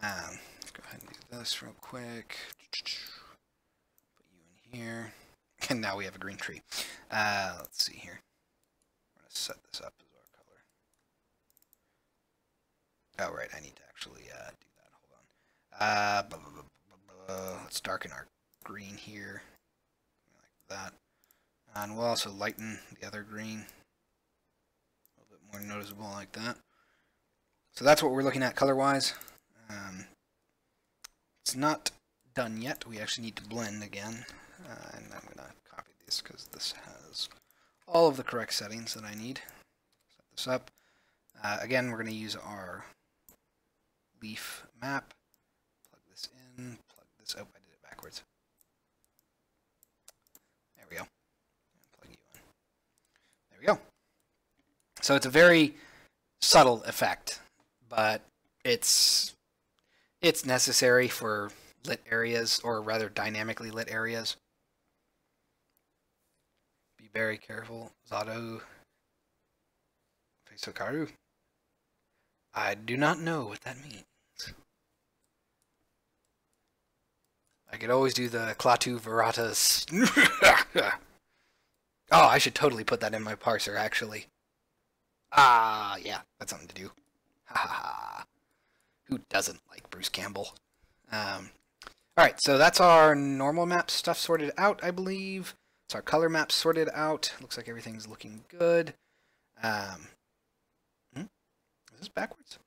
Speaker 1: Let's go ahead and do this real quick. Put you in here. And now we have a green tree. Let's see here. We're going to set this up as our color. Oh, right, I need to actually do that. Hold on. Let's darken our green here, like that. And we'll also lighten the other green, a little bit more noticeable like that. So that's what we're looking at color-wise. It's not done yet. We actually need to blend again. And I'm going to copy this because this has all of the correct settings that I need. Set this up. Again, we're going to use our leaf map. Plug this in. Oh, I did it backwards. There we go. Plug you in. There we go. So it's a very subtle effect, but it's necessary for lit areas, or rather dynamically lit areas. Be very careful. Zato Fesokaru. I do not know what that means. could always do the Klaatu Veratas. Oh, I should totally put that in my parser, actually. Ah, yeah, that's something to do. Ha ha ha. Who doesn't like Bruce Campbell? Alright, so that's our normal map stuff sorted out, I believe. It's our color map sorted out. Looks like everything's looking good. Is this backwards?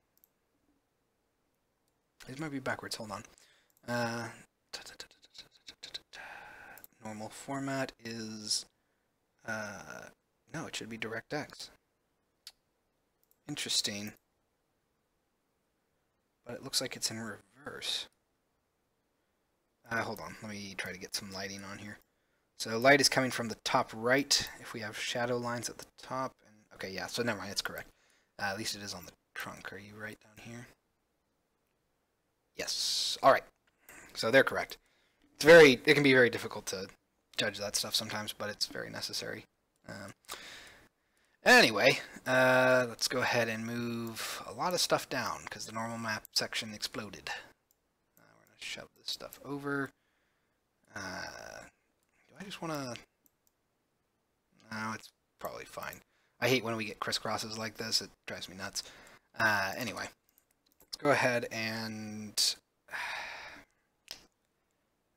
Speaker 1: These might be backwards, hold on. Normal format is... no, it should be DirectX. Interesting. But it looks like it's in reverse. Hold on, let me try to get some lighting on here. So light is coming from the top right, if we have shadow lines at the top. And okay, yeah, so never mind, it's correct. At least it is on the trunk. Are you right down here? Yes. Alright. So they're correct. It can be very difficult to judge that stuff sometimes, but it's very necessary. Anyway, let's go ahead and move a lot of stuff down, because the normal map section exploded. We're going to shove this stuff over. Do I just want to... No, it's probably fine. I hate when we get crisscrosses like this. It drives me nuts. Anyway, let's go ahead and...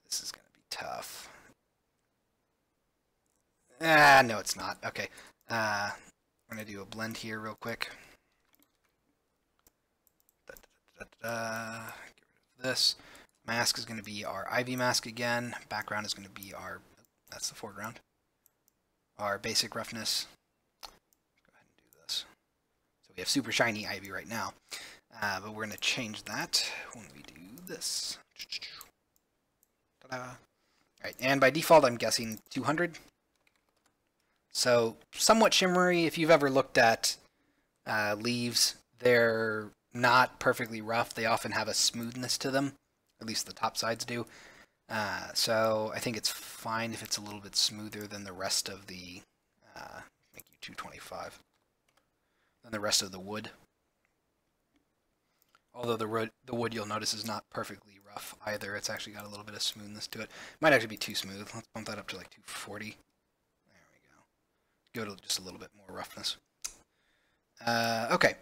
Speaker 1: This is going to be tough. No, it's not. Okay. We're going to do a blend here real quick. Get rid of this. Mask is going to be our Ivy mask again. Background is going to be our... That's the foreground. Our basic roughness. Go ahead and do this. So we have super shiny Ivy right now. But we're going to change that when we do this. Ta-da. Alright, and by default I'm guessing 200. So, somewhat shimmery. If you've ever looked at leaves, they're not perfectly rough. They often have a smoothness to them. At least the top sides do. So, I think it's fine if it's a little bit smoother than the rest of the... make you 225. Than the rest of the wood. Although the wood, you'll notice, is not perfectly rough either. It's actually got a little bit of smoothness to it. Might actually be too smooth. Let's bump that up to like 240. Go to just a little bit more roughness. Okay,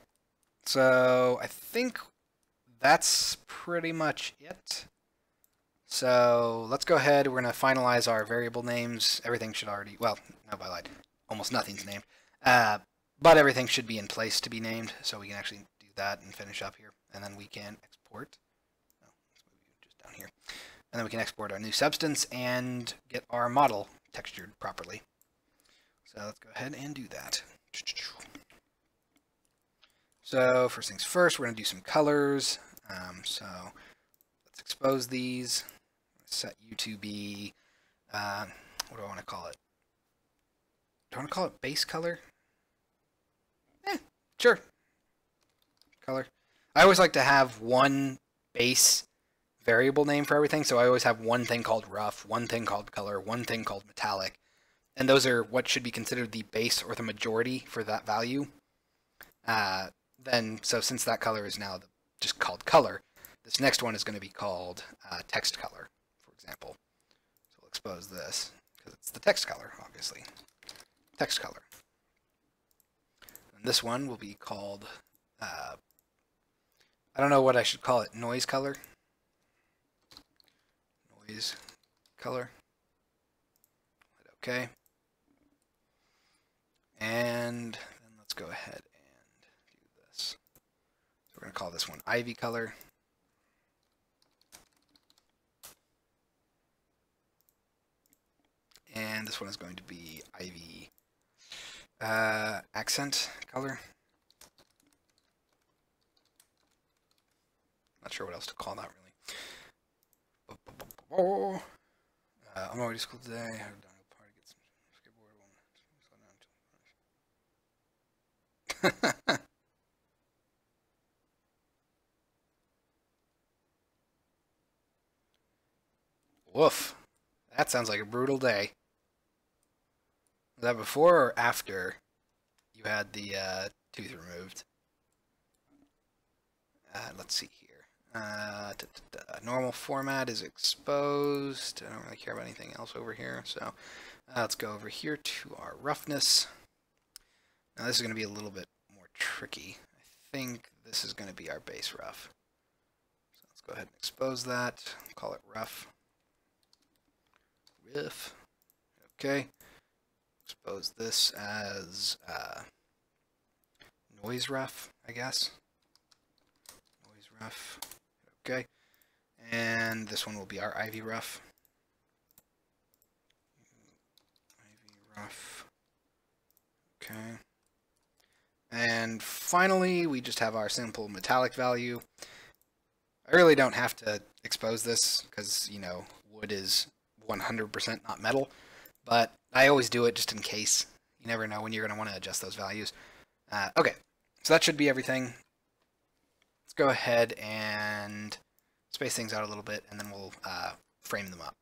Speaker 1: so I think that's pretty much it. So let's go ahead. We're going to finalize our variable names. Everything should already, well, no, I lied. Almost nothing's named. But everything should be in place to be named, so we can actually do that and finish up here. And then we can export. Oh, let's move you just down here. And then we can export our new substance and get our model textured properly. So let's go ahead and do that. So first things first, we're going to do some colors. So let's expose these. Set you to be, what do I want to call it? Do I want to call it base color? Sure. Color. I always like to have one base variable name for everything. So I always have one thing called rough, one thing called color, one thing called metallic. And those are what should be considered the base or the majority for that value. So since that color is now just called color, this next one is going to be called text color, for example. So we'll expose this, because it's the text color, obviously. Text color. And this one will be called, I don't know what I should call it, noise color. Noise color. Okay. And then let's go ahead and do this. So we're going to call this one Ivy color. And this one is going to be Ivy accent color. Not sure what else to call that really. I'm already to school today. I have done a party, get some skateboard. Woof. That sounds like a brutal day. Was that before or after you had the tooth removed? Let's see here. Normal format is exposed. I don't really care about anything else over here. So let's go over here to our roughness. Now this is going to be a little bit more tricky. I think this is going to be our base rough. So let's go ahead and expose that. Call it rough. Riff. Okay. Expose this as noise rough, I guess. Noise rough. Okay. And this one will be our ivy rough. Ivy rough. Okay. And finally, we just have our simple metallic value. I really don't have to expose this because, you know, wood is 100% not metal, but I always do it just in case. You never know when you're going to want to adjust those values. Okay, so that should be everything. Let's go ahead and space things out a little bit, and then we'll frame them up.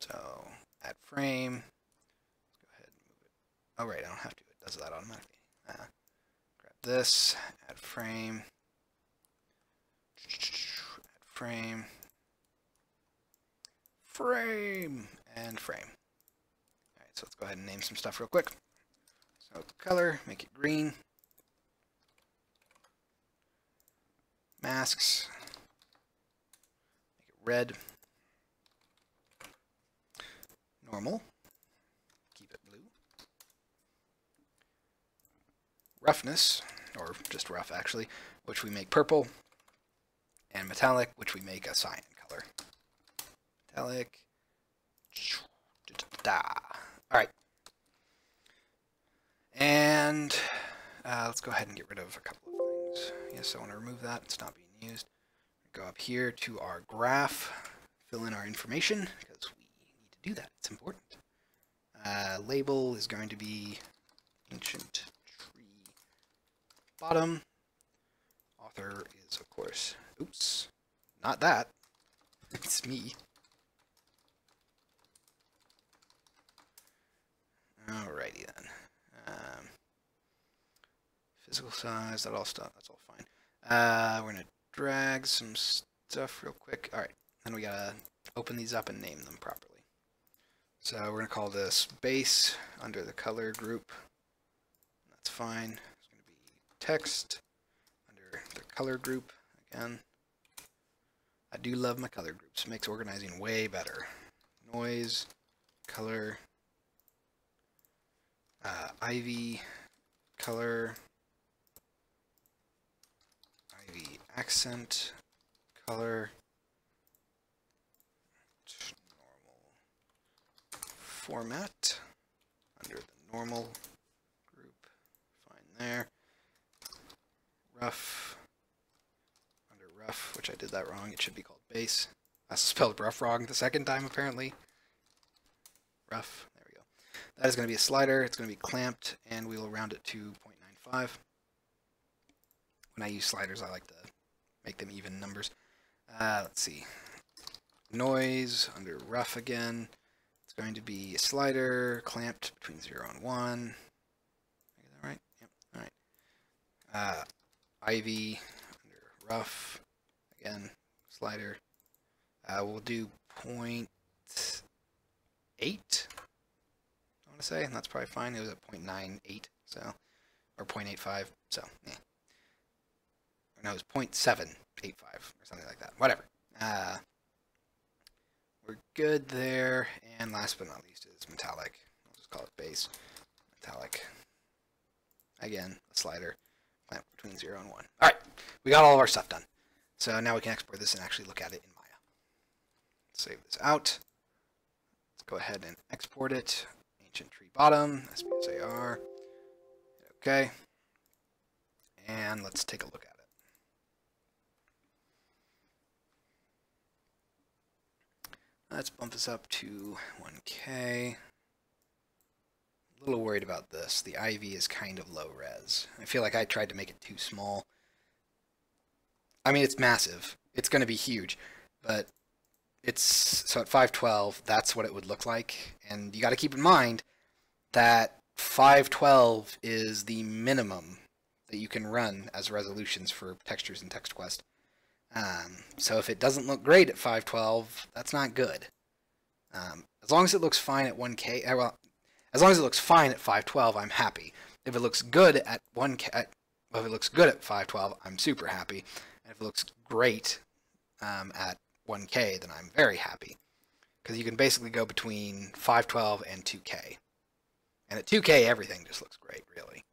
Speaker 1: So add frame. Let's go ahead and move it. Oh, right, I don't have to. It does that automatically. Grab this, add frame. Add frame. Frame and frame. Alright, so let's go ahead and name some stuff real quick. So color, make it green. Masks, make it red. Normal, keep it blue. Roughness, or just rough actually, which we make purple. And metallic, which we make a cyan color. Metallic. Alright. And let's go ahead and get rid of a couple of things. Yes, I want to remove that. It's not being used. Go up here to our graph. Fill in our information because we need to do that. It's important. Label is going to be ancient tree bottom. Author is, of course, oops, not that. It's me. Alrighty then. Physical size, that's all fine. We're gonna drag some stuff real quick. Alright, then we gotta open these up and name them properly. So we're gonna call this base under the color group. That's fine. It's gonna be text under the color group again. I do love my color groups. It makes organizing way better. Noise, color, ivy, color, ivy accent, color, normal format, under the normal group, fine there, rough, under rough, which I did that wrong, it should be called base. I spelled rough wrong the second time apparently. Rough. That is going to be a slider, it's going to be clamped, and we will round it to 0.95. When I use sliders, I like to make them even numbers. Let's see. Noise, under rough again. It's going to be a slider, clamped between 0 and 1. Did I get that right? Yep, alright. Ivy, under rough. Again, slider. We'll do 0.8. I want to say, and that's probably fine. It was at 0.98, so, or 0.85, so, yeah. No, it was 0.785 or something like that. Whatever. We're good there, and last but not least is metallic. I'll just call it base. Metallic. Again, a slider, clamp between 0 and 1. Alright, we got all of our stuff done. So now we can export this and actually look at it in Maya. Save this out. Let's go ahead and export it. Ancient tree bottom, SPSAR. Okay. And let's take a look at it. Let's bump this up to 1K. A little worried about this. The ivy is kind of low res. I feel like I tried to make it too small. I mean, it's massive. It's going to be huge, but it's, so at 512, that's what it would look like. And you got to keep in mind that 512 is the minimum that you can run as resolutions for textures in TextQuest. So if it doesn't look great at 512, that's not good. As long as it looks fine at 1K, well, as long as it looks fine at 512, I'm happy. If it looks good at 1K, well, if it looks good at 512, I'm super happy. And if it looks great at 1K, then I'm very happy. Because you can basically go between 512 and 2K. And at 2K, everything just looks great, really.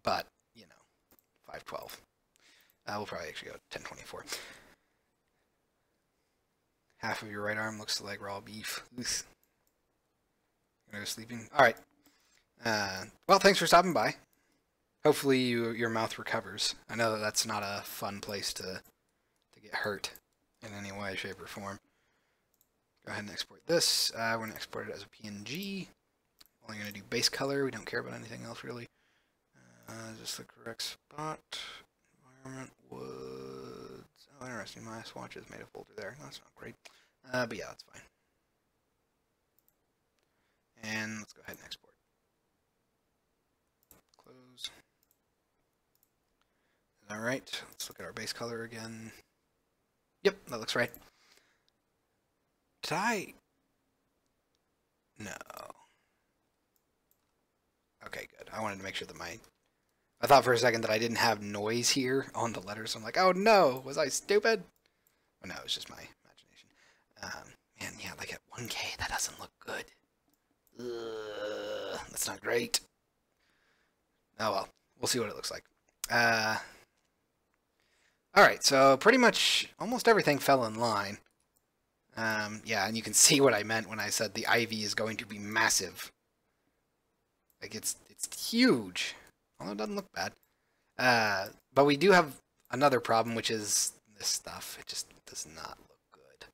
Speaker 1: But, you know, 512. We'll probably actually go 1024. Half of your right arm looks like raw beef. Oof. Gonna go sleeping? Alright. Well, thanks for stopping by. Hopefully your mouth recovers. I know that that's not a fun place to get hurt in any way, shape, or form. Go ahead and export this. We're going to export it as a PNG. Only going to do base color. We don't care about anything else, really. Just the correct spot. Environment, woods. Oh, interesting. My swatch has made a folder there. No, that's not great. But yeah, that's fine. And let's go ahead and export. Close. Alright, let's look at our base color again. Yep, that looks right. Did I? No. Okay, good. I wanted to make sure that I thought for a second that I didn't have noise here on the letters. I'm like, oh no, was I stupid? Oh no, it's just my imagination. Man, yeah, like at 1K, that doesn't look good. Ugh, that's not great. Oh well, we'll see what it looks like. Alright, so pretty much almost everything fell in line. Yeah, and you can see what I meant when I said the ivy is going to be massive. Like, it's huge. Although it doesn't look bad. But we do have another problem, which is this stuff. It just does not look good.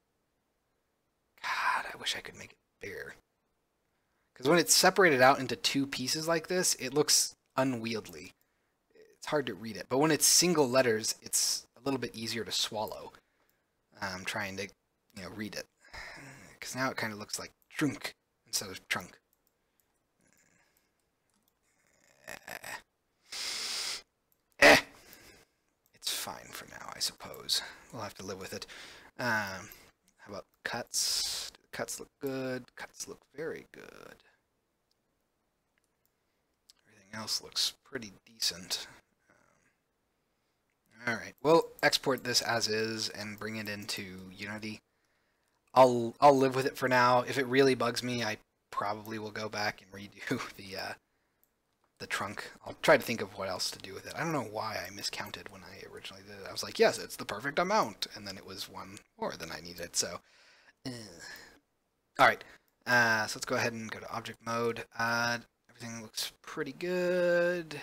Speaker 1: God, I wish I could make it bigger. Because when it's separated out into two pieces like this, it looks unwieldy. It's hard to read it. But when it's single letters, it's a little bit easier to swallow. I'm trying to, read it. Because now it kind of looks like trunk instead of trunk. It's fine for now, I suppose. We'll have to live with it. How about cuts? Do the cuts look good? Cuts look very good. Everything else looks pretty decent. Alright, we'll export this as is and bring it into Unity. I'll live with it for now. If it really bugs me, I probably will go back and redo the trunk. I'll try to think of what else to do with it. I don't know why I miscounted when I originally did it. I was like, yes, it's the perfect amount, and then it was one more than I needed, so... Alright, so let's go ahead and go to object mode. Everything looks pretty good.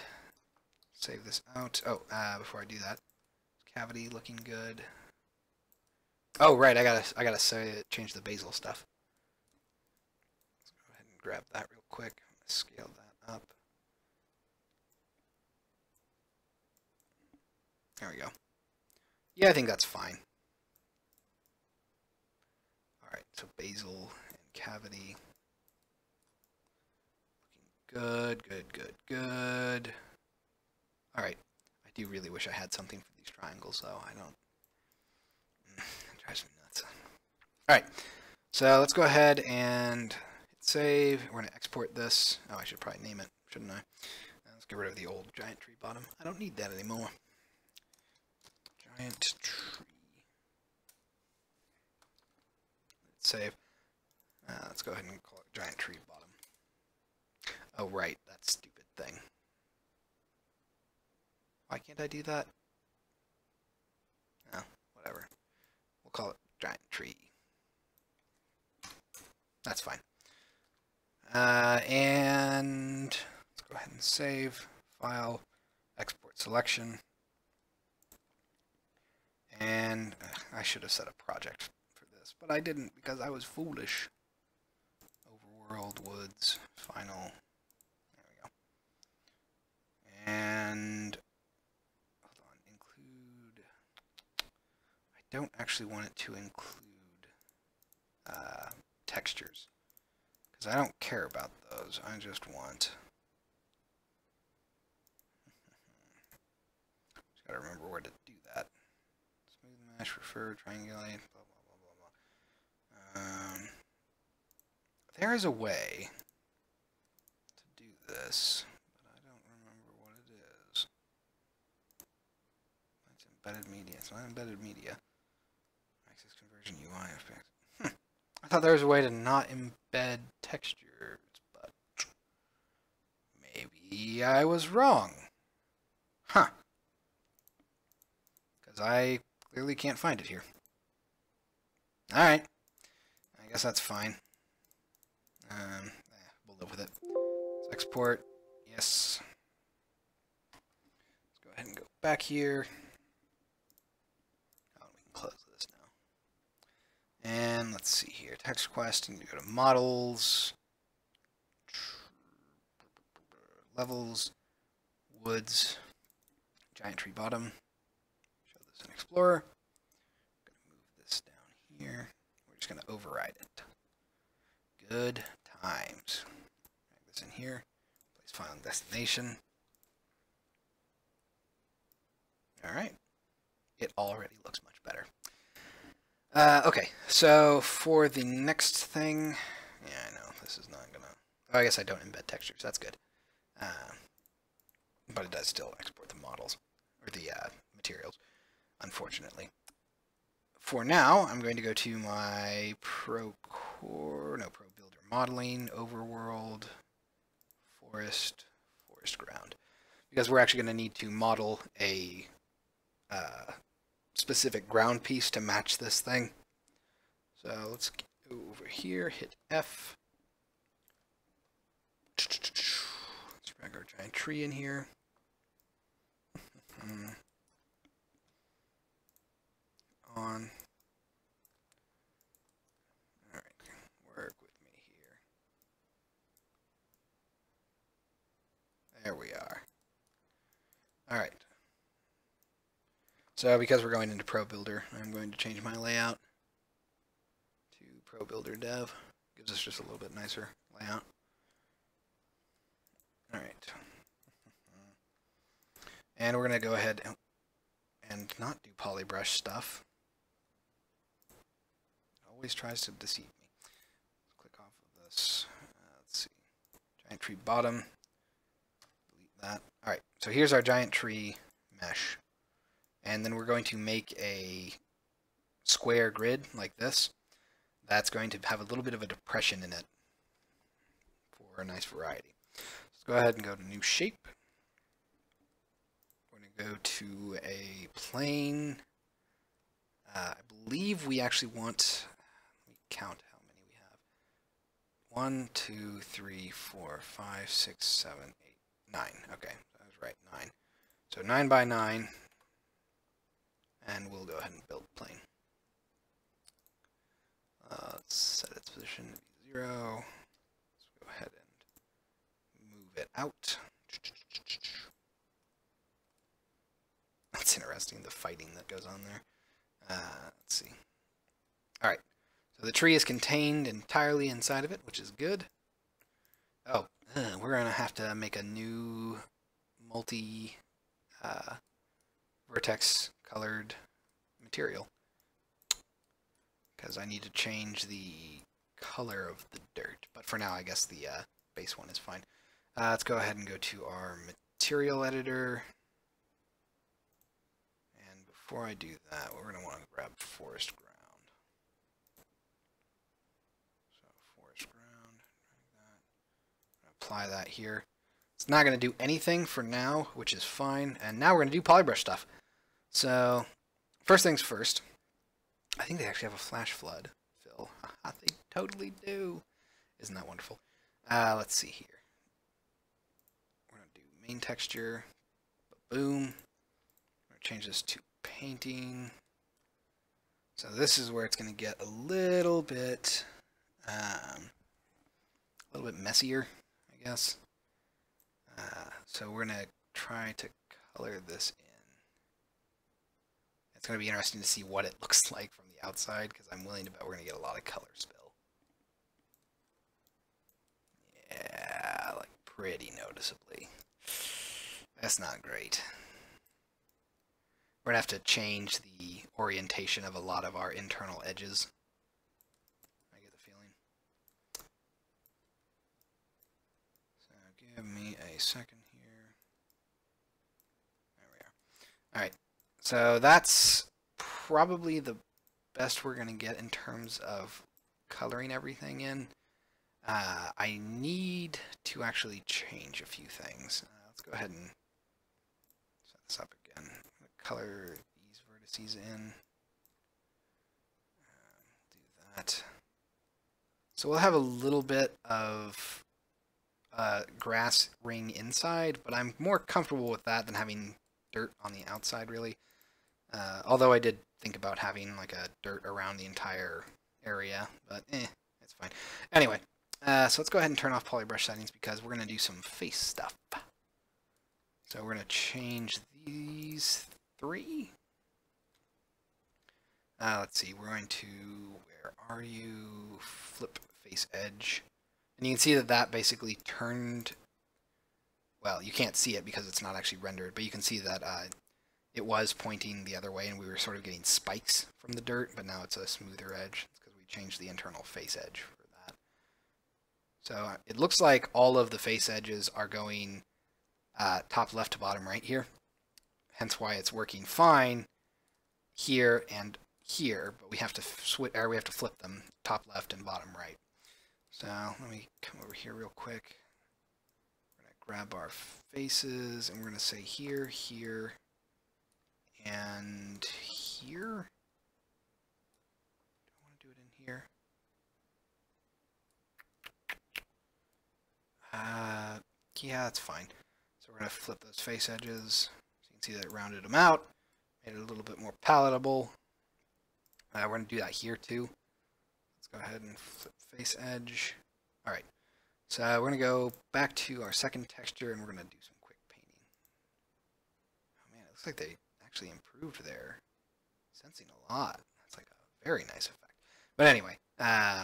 Speaker 1: Save this out. Oh, before I do that, cavity looking good. Oh, right, I gotta change the basil stuff. Let's go ahead and grab that real quick. I'm gonna scale that up. There we go. Yeah, I think that's fine. Alright, so basil and cavity. Looking good. Alright, I do really wish I had something for these triangles, though. I don't. It drives me nuts. Alright, so let's go ahead and hit save. We're going to export this. Oh, I should probably name it, shouldn't I? Let's get rid of the old giant tree bottom. I don't need that anymore. Giant tree. Let's save. Let's go ahead and call it giant tree bottom. Oh, right, that stupid thing. Why can't I do that? No, whatever. We'll call it giant tree. That's fine. And let's go ahead and save. File, export selection. And I should have set a project for this, but I didn't because I was foolish. Overworld, woods, final. There we go. And hold on, include. I don't actually want it to include textures because I don't care about those. I just want. Just gotta remember where to do that. mesh, refer, triangulate, blah, blah, blah, blah, blah. There is a way to do this, but I don't remember what it is. It's embedded media. It's not embedded media. Access conversion UI effect. I thought there was a way to not embed textures, but maybe I was wrong. Huh. Because I clearly can't find it here. Alright. I guess that's fine. We'll live with it. Let's export. Yes. Let's go ahead and go back here. Oh, we can close this now. And let's see here. Text request. I need to go to models. Levels. Woods. Giant tree bottom. Show this in Explorer. I'm going to move this down here. We're just going to override it. Good times. Drag this in here. Place file and destination. Alright. It already looks much better. Okay, so for the next thing, yeah, I know, this is not gonna, oh, I guess I don't embed textures, that's good. But it does still export the models, or the materials, unfortunately. For now, I'm going to go to my Pro Builder Modeling, Overworld, Forest Ground. Because we're actually going to need to model a specific ground piece to match this thing. So let's go over here, hit F. Let's drag our giant tree in here. On. Alright, work with me here. There we are. Alright. So because we're going into Pro Builder, I'm going to change my layout to Pro Builder Dev. Gives us just a little bit nicer layout. Alright. And we're going to go ahead and not do polybrush stuff. It always tries to deceive me. Let's click off of this. Let's see. Giant tree bottom. Delete that. Alright, so here's our giant tree mesh. And then we're going to make a square grid like this. That's going to have a little bit of a depression in it for a nice variety. Let's go ahead and go to New Shape. We're going to go to a plane. I believe we actually want, let me count how many we have. 1, 2, 3, 4, 5, 6, 7, 8, 9. Okay, I was right, 9. So 9 by 9. And we'll go ahead and build the plane. Let's set its position to be 0. Let's go ahead and move it out. That's interesting, the fighting that goes on there. Let's see. Alright, so the tree is contained entirely inside of it, which is good. Oh, we're going to have to make a new multi vertex colored material because I need to change the color of the dirt, but for now I guess the base one is fine. Let's go ahead and go to our material editor, and before I do that we're going to want to grab forest ground. So forest ground, apply that here. It's not going to do anything for now, which is fine, and now we're going to do polybrush stuff. So, first things first, I think they actually have a flash flood fill. They totally do. Isn't that wonderful? Let's see here. We're going to do main texture, boom. We're going to change this to painting. So this is where it's going to get a little bit messier, I guess. So we're going to try to color this in. It's going to be interesting to see what it looks like from the outside, because I'm willing to bet we're going to get a lot of color spill. Yeah, like pretty noticeably. That's not great. We're gonna have to change the orientation of a lot of our internal edges. I get the feeling. So give me a second here. There we are. Alright, so that's probably the best we're gonna get in terms of coloring everything in. I need to actually change a few things. Let's go ahead and set this up again. Color these vertices in. Do that. So we'll have a little bit of grass ring inside, but I'm more comfortable with that than having dirt on the outside, really. Although I did think about having like a dirt around the entire area, but it's fine. Anyway, so let's go ahead and turn off polybrush settings because we're going to do some face stuff. So we're going to change these 3. Let's see, we're going to, where are you? Flip face edge. And you can see that that basically turned, well, you can't see it because it's not actually rendered, but you can see that it was pointing the other way and we were sort of getting spikes from the dirt, but now it's a smoother edge. It's because we changed the internal face edge for that. So it looks like all of the face edges are going top left to bottom right here. Hence why it's working fine here and here, but we have to switch, or we have to flip them top left and bottom right. So let me come over here real quick. We're going to grab our faces and we're going to say here, here, and here. Do I want to do it in here? Yeah, that's fine. So we're going to flip those face edges. So you can see that it rounded them out, made it a little bit more palatable. We're going to do that here too. Let's go ahead and flip face edge. Alright, so we're going to go back to our second texture and we're going to do some quick painting. Oh man, it looks like they actually improved their sensing a lot. That's like a very nice effect. But anyway, yeah,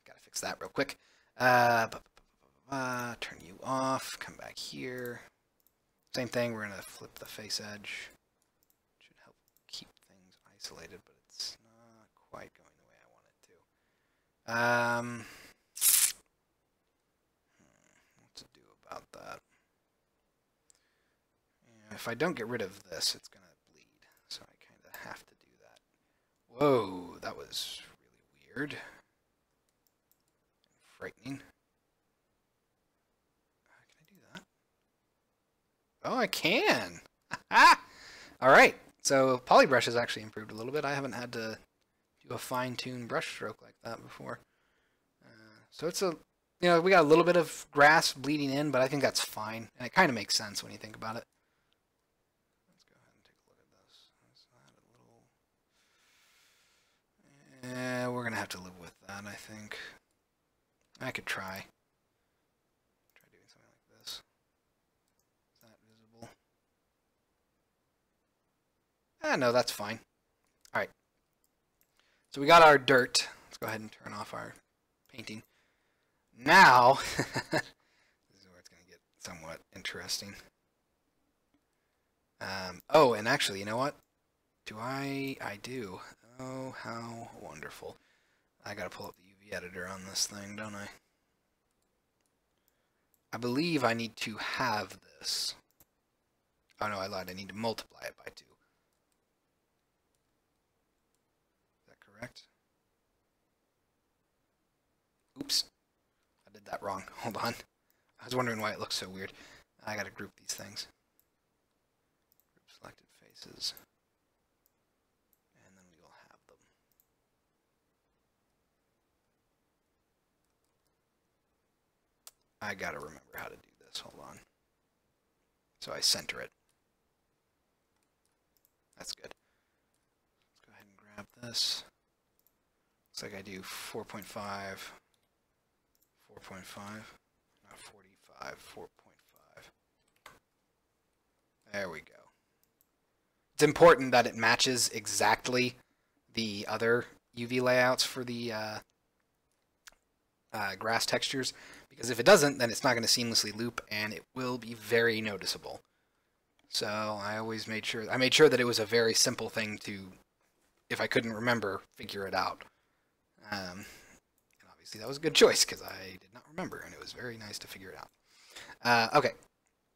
Speaker 1: gotta fix that real quick. Turn you off, come back here. Same thing, we're going to flip the face edge. Should help keep things isolated, but it's not quite going the way I want it to. What to do about that? Yeah, if I don't get rid of this, it's going to bleed, so I kind of have to do that. Whoa, that was really weird. Frightening. Oh, I can! Alright, so polybrush has actually improved a little bit. I haven't had to do a fine-tuned brush stroke like that before. So it's a, you know, we got a little bit of grass bleeding in, but I think that's fine. And it kind of makes sense when you think about it. Let's go ahead and take a look at this. Yeah, we're going to have to live with that, I think. I could try. No, that's fine. Alright. So we got our dirt. Let's go ahead and turn off our painting. Now, this is where it's going to get somewhat interesting. Oh, and actually, you know what? I do. Oh, how wonderful. I got to pull up the UV editor on this thing, don't I? I believe I need to have this. Oh, no, I lied. I need to multiply it by 2. Correct? Oops. I did that wrong. Hold on. I was wondering why it looks so weird. I gotta group these things. Group selected faces. And then we will have them. I gotta remember how to do this. Hold on. So I center it. That's good. Let's go ahead and grab this. Looks like I do 4.5, 4.5, not 45, 4.5. There we go. It's important that it matches exactly the other UV layouts for the grass textures, because if it doesn't, then it's not going to seamlessly loop, and it will be very noticeable. So I always made sure that it was a very simple thing to, if I couldn't remember, figure it out. And obviously that was a good choice because I did not remember, and it was very nice to figure it out. Okay,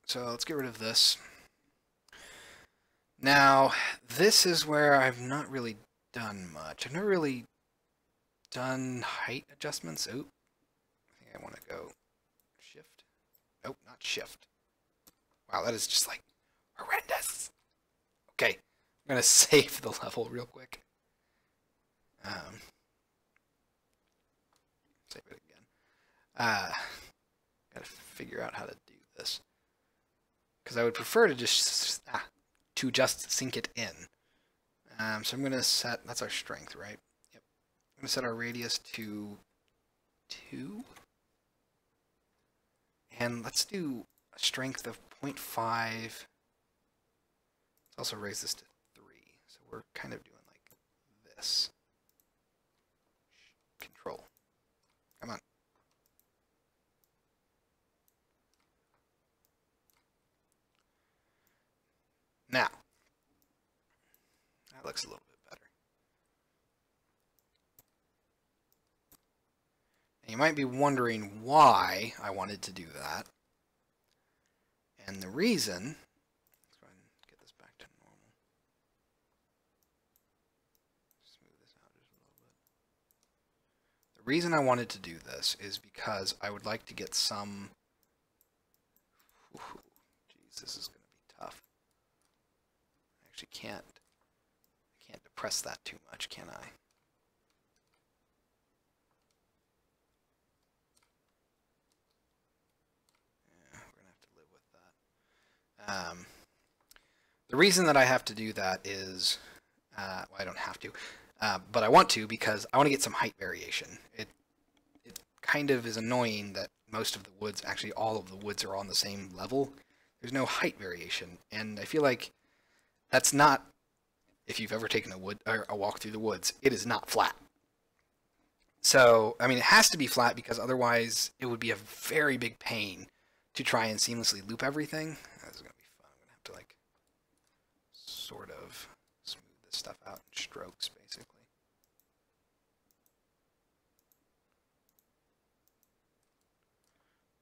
Speaker 1: so let's get rid of this. Now, this is where I've not really done much. I've never really done height adjustments. Oop. I think I want to go shift. Nope, not shift. Wow, that is just like horrendous. Okay, I'm going to save the level real quick. Save it again. Gotta figure out how to do this. Because I would prefer to just sink it in. So I'm gonna set, that's our strength, right? Yep. I'm gonna set our radius to 2. And let's do a strength of 0.5. Let's also raise this to 3. So we're kind of doing like this. Control. Come on. Now, that looks a little bit better. And you might be wondering why I wanted to do that. And the reason, let's go ahead and get this back to normal. Smooth this out just a little bit. The reason I wanted to do this is because I would like to get some, geez, this is going to be tough. I can't depress that too much, can I? Yeah, we're gonna have to live with that. The reason that I have to do that is, well, I don't have to, but I want to because I want to get some height variation. It kind of is annoying that most of the woods, actually all of the woods, are on the same level. There's no height variation, and I feel like that's not, if you've ever taken a walk through the woods, it is not flat. So, I mean, it has to be flat because otherwise it would be a very big pain to try and seamlessly loop everything. This is going to be fun. I'm going to have to, like, sort of smooth this stuff out in strokes, basically.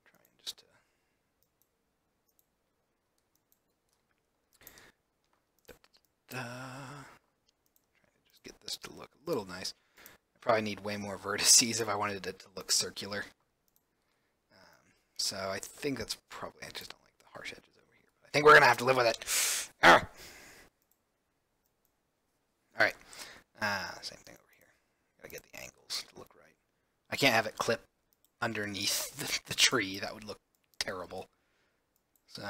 Speaker 1: Trying just to... Trying to just get this to look a little nice. I probably need way more vertices if I wanted it to look circular. So I think that's probably, I just don't like the harsh edges over here. But I think we're going to have to live with it. Alright. Same thing over here. Gotta get the angles to look right. I can't have it clip underneath the tree. That would look terrible. So.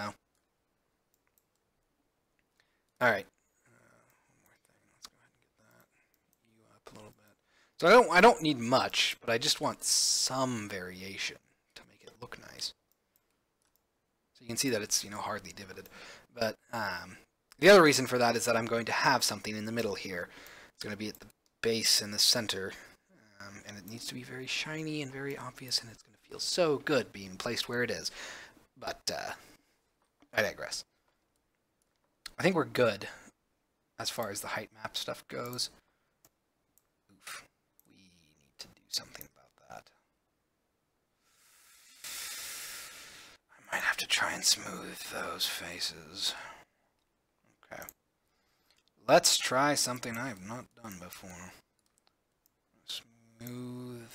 Speaker 1: Alright. So I don't need much, but I just want some variation to make it look nice. So you can see that it's, you know, hardly divoted. But the other reason for that is that I'm going to have something in the middle here. It's going to be at the base in the center, and it needs to be very shiny and very obvious, and it's going to feel so good being placed where it is. But I digress. I think we're good as far as the height map stuff goes. Something about that. I might have to try and smooth those faces. Okay. Let's try something I have not done before. Smooth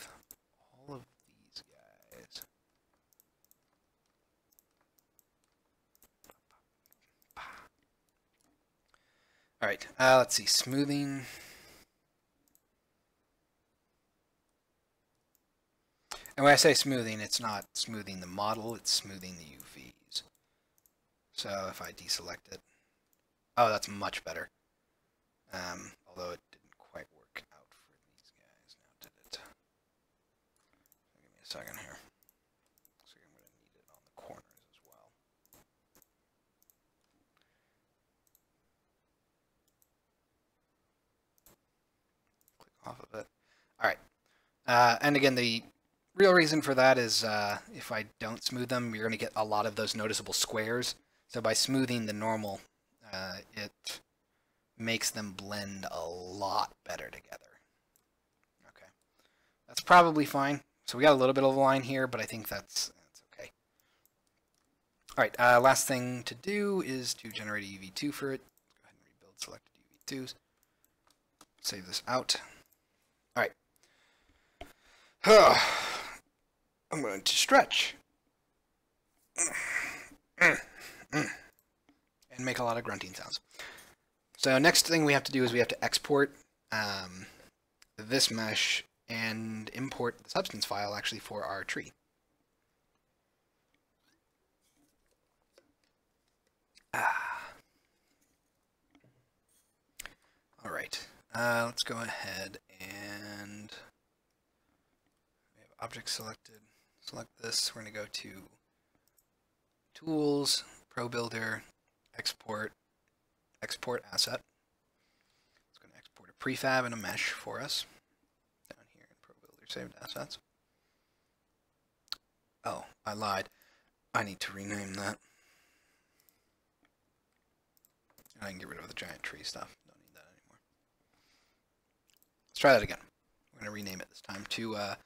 Speaker 1: all of these guys. Alright, let's see. Smoothing. And when I say smoothing, it's not smoothing the model, it's smoothing the UVs. So if I deselect it, oh, that's much better. Although it didn't quite work out for these guys now, did it? Give me a second here. So I'm going to need it on the corners as well. Click off of it. All right. And again, the real reason for that is if I don't smooth them, you're going to get a lot of those noticeable squares. So by smoothing the normal, it makes them blend a lot better together. Okay, that's probably fine. So we got a little bit of a line here, but I think that's okay. All right, last thing to do is to generate a UV2 for it. Go ahead and rebuild selected UV2s. Save this out. All right. I'm going to stretch. And make a lot of grunting sounds. So next thing we have to do is we have to export this mesh and import the substance file actually for our tree. All right, let's go ahead and we have object selected. Select this. We're going to go to Tools, Pro Builder, Export, Export Asset. It's going to export a prefab and a mesh for us down here in Pro Builder Saved Assets. Oh, I lied. I need to rename that. I can get rid of the giant tree stuff. Don't need that anymore. Let's try that again. We're going to rename it this time to I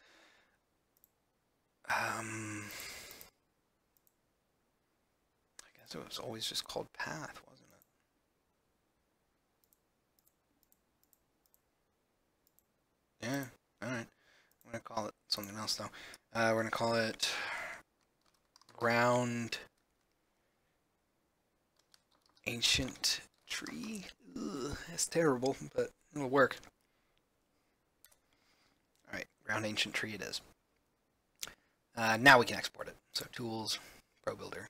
Speaker 1: guess it was always just called path, wasn't it? Yeah, alright. I'm going to call it something else, though. We're going to call it Ground Ancient Tree. Ugh, it's terrible, but it'll work. Alright, Ground Ancient Tree it is. Now we can export it. So Tools, Pro Builder,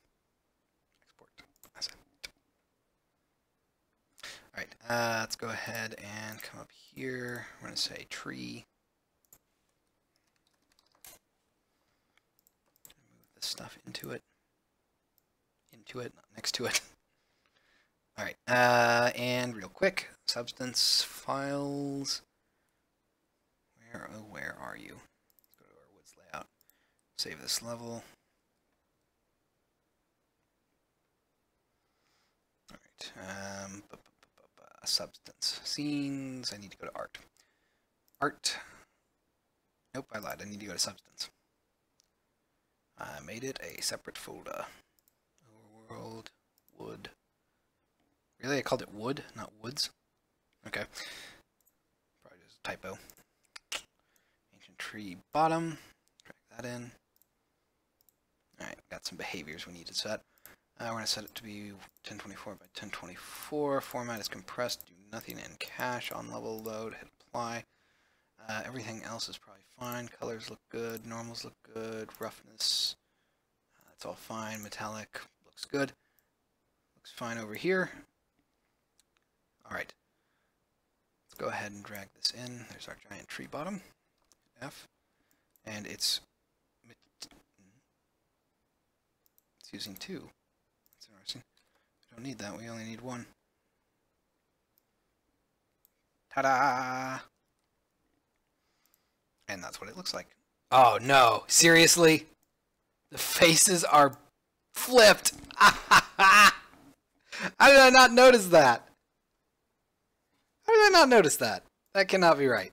Speaker 1: Export Asset. Alright, let's go ahead and come up here. We're going to say Tree. Move this stuff into it. Not next to it. Alright, and real quick, Substance Files. Where are you? Let's go to our woods layout. Save this level. Alright, substance. Scenes. I need to go to art. Art. Nope, I lied. I need to go to substance. I made it a separate folder. Overworld. Wood. Really? I called it wood, not woods? Okay. Probably just a typo. Ancient tree bottom. Drag that in. Alright, got some behaviors we need to set. We're going to set it to be 1024 by 1024. Format is compressed. Do nothing in cache. On level load. Hit apply. Everything else is probably fine. Colors look good. Normals look good. Roughness. That's all fine. Metallic looks good. Looks fine over here. Alright. Let's go ahead and drag this in. There's our giant tree bottom. F. And it's using 2. That's interesting. We don't need that. We only need 1. Ta-da! And that's what it looks like. Oh no! Seriously? The faces are flipped! How did I not notice that? How did I not notice that? That cannot be right.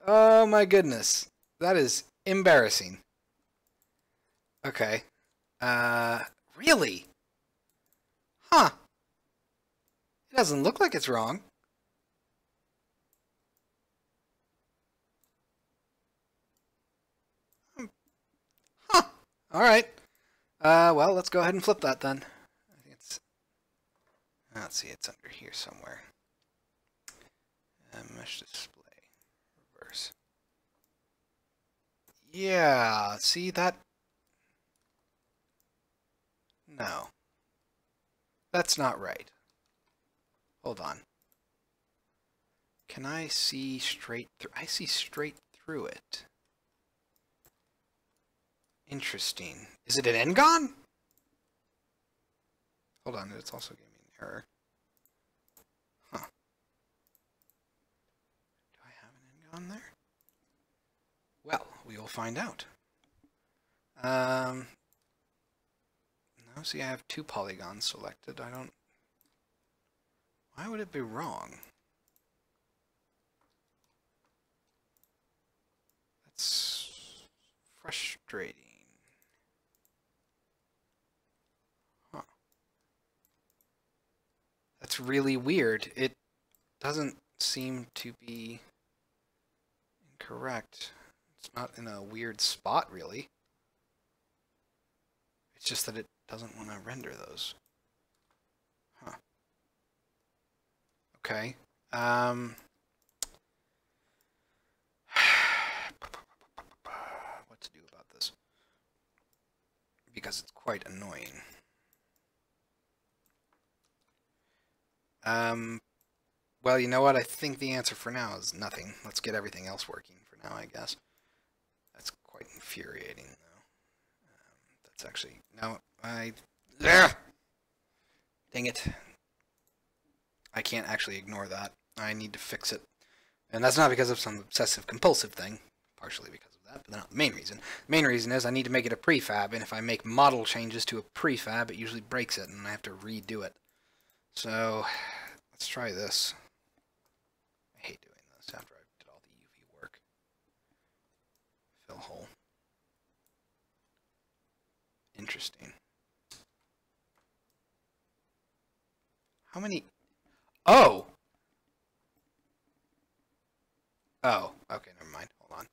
Speaker 1: Oh my goodness. That is embarrassing. Okay. Really? Huh. It doesn't look like it's wrong. Huh. Alright. Well, let's go ahead and flip that then. I think it's... Let's see, it's under here somewhere. Mesh display. Reverse. Yeah, see that? No. That's not right. Hold on. Can I see straight through? I see straight through it. Interesting. Is it an N-gon? Hold on, it's also giving me an error. Huh. Do I have an N-gon there? Well, we will find out. No, Oh, see, I have 2 polygons selected. I don't... Why would it be wrong? That's frustrating. Huh. That's really weird. It doesn't seem to be incorrect. It's not in a weird spot, really. It's just that it doesn't want to render those. Huh. Okay. What to do about this? Because it's quite annoying. Well, you know what? I think the answer for now is nothing. Let's get everything else working for now, I guess. That's quite infuriating, though. That's actually... No, I... Ugh! Dang it. I can't actually ignore that. I need to fix it. And that's not because of some obsessive-compulsive thing. Partially because of that, but not the main reason. The main reason is I need to make it a prefab, and if I make model changes to a prefab, it usually breaks it, and I have to redo it. So, let's try this. I hate doing this after I did all the UV work. Fill hole. Interesting. How many... Oh! Oh, okay, never mind. Hold on.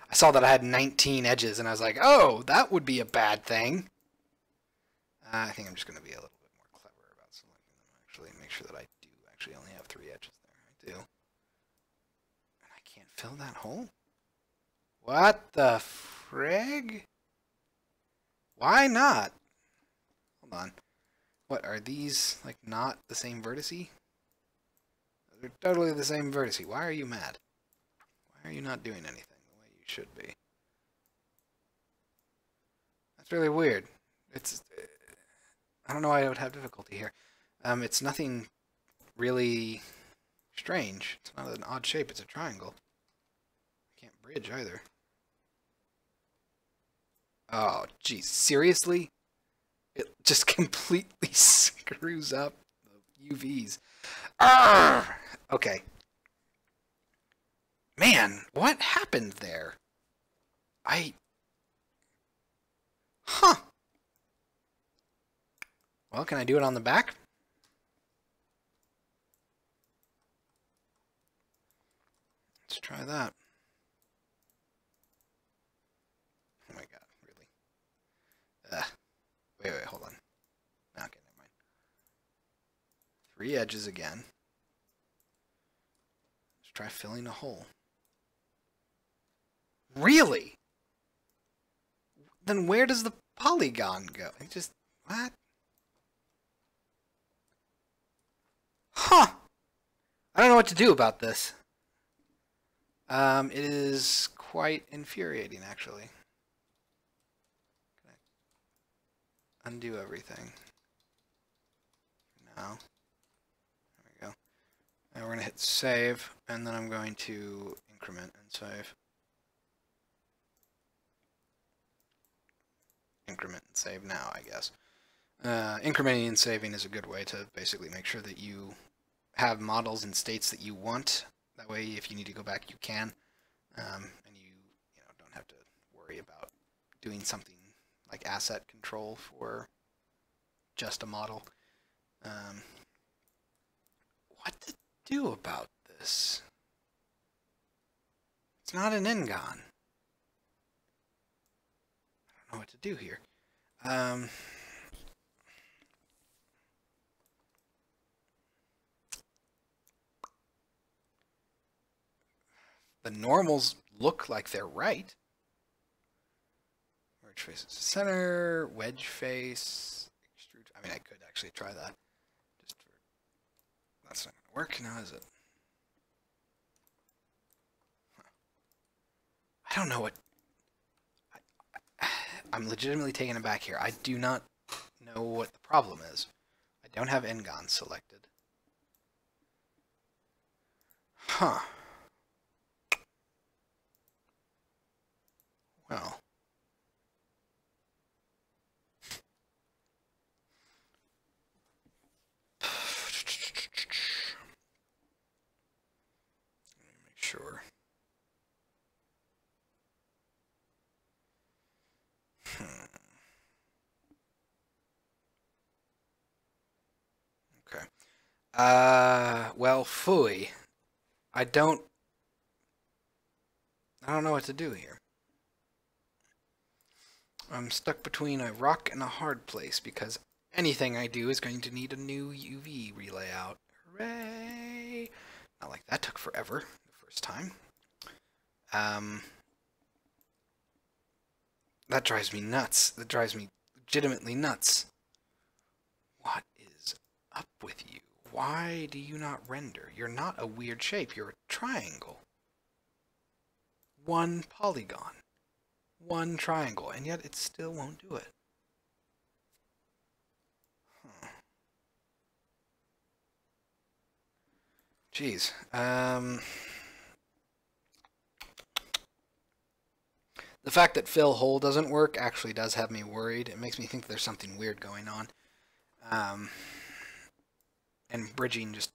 Speaker 1: I saw that I had 19 edges, and I was like, oh, that would be a bad thing. I think I'm just going to be a little bit more clever about selecting them, actually. Make sure that I do actually only have 3 edges there. I do. And I can't fill that hole? What the frig? Why not? Hold on. What, are these, like, not the same vertice? They're totally the same vertice. Why are you mad? Why are you not doing anything the way you should be? That's really weird. It's... I don't know why I would have difficulty here. It's nothing really strange. It's not an odd shape. It's a triangle. I can't bridge either. Oh, geez. Seriously? It just completely screws up the UVs. Arrgh! Okay. Man, what happened there? Huh. Well, can I do it on the back? Let's try that. Oh my god, really? Wait, hold on. Okay, never mind. 3 edges again. Let's try filling a hole. Really? Then where does the polygon go? It just... What? Huh! I don't know what to do about this. It is quite infuriating, actually. Undo everything. Now. There we go. Now we're going to hit save, and then I'm going to increment and save. Increment and save now, I guess. Incrementing and saving is a good way to basically make sure that you have models in states that you want. That way, if you need to go back, you can. And you don't have to worry about doing something like asset control for just a model. What to do about this? It's not an Ngon. I don't know what to do here. The normals look like they're right. Merge faces to center, wedge face, extrude. I mean, I could actually try that. Just for... That's not going to work now, is it? Huh. I don't know what... I'm legitimately taken aback here. I do not know what the problem is. I don't have Ngon selected. Huh. Well. Well, phooey. I don't know what to do here. I'm stuck between a rock and a hard place because anything I do is going to need a new UV relayout. Hooray! Not like that took forever the first time. That drives me nuts. That drives me legitimately nuts. What is up with you? Why do you not render? You're not a weird shape. You're a triangle. One polygon. One triangle. And yet it still won't do it. Huh. Jeez. The fact that fill hole doesn't work actually does have me worried. It makes me think there's something weird going on. And bridging just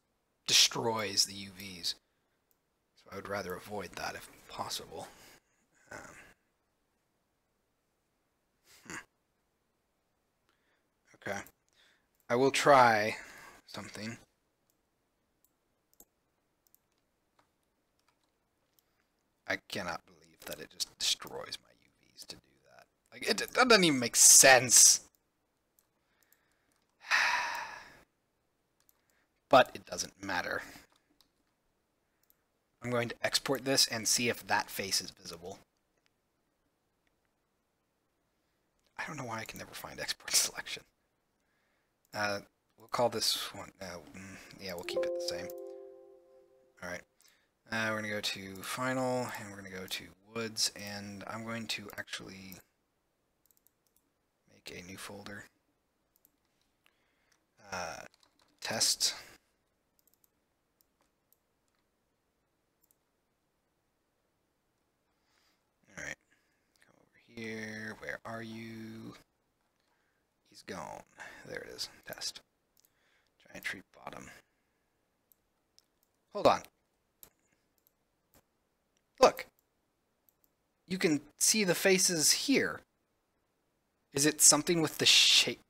Speaker 1: destroys the UVs. So I would rather avoid that if possible. Okay. I will try something. I cannot believe that it just destroys my UVs to do that. Like, that doesn't even make sense. But it doesn't matter. I'm going to export this and see if that face is visible. I don't know why I can never find export selection. We'll call this one, yeah, we'll keep it the same. Alright. We're going to go to Final, and we're going to go to Woods, and I'm going to actually make a new folder. Test. Alright. Come over here. Where are you? He's gone. There it is. Test. Giant tree bottom. Hold on. Look. You can see the faces here. Is it something with the shape?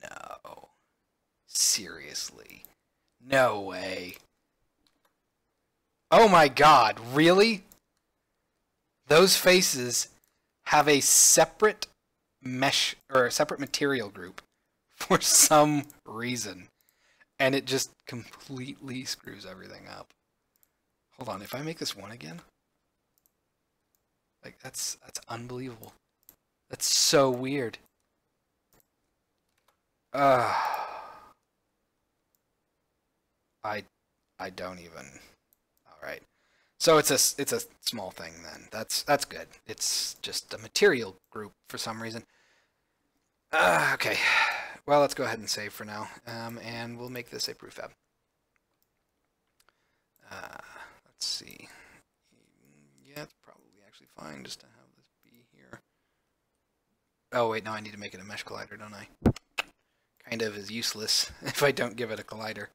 Speaker 1: No. Seriously. No way. Oh my god, really? Those faces have a separate mesh, or a separate material group for some reason. And it just completely screws everything up. Hold on, if I make this one again? Like, that's unbelievable. That's so weird. I don't even. All right. So it's a small thing then. That's good. It's just a material group for some reason. Okay. Well, let's go ahead and save for now, and we'll make this a prefab. Let's see. Yeah, it's probably actually fine just to have this be here. Oh wait, no, I need to make it a mesh collider, don't I? Kind of is useless if I don't give it a collider.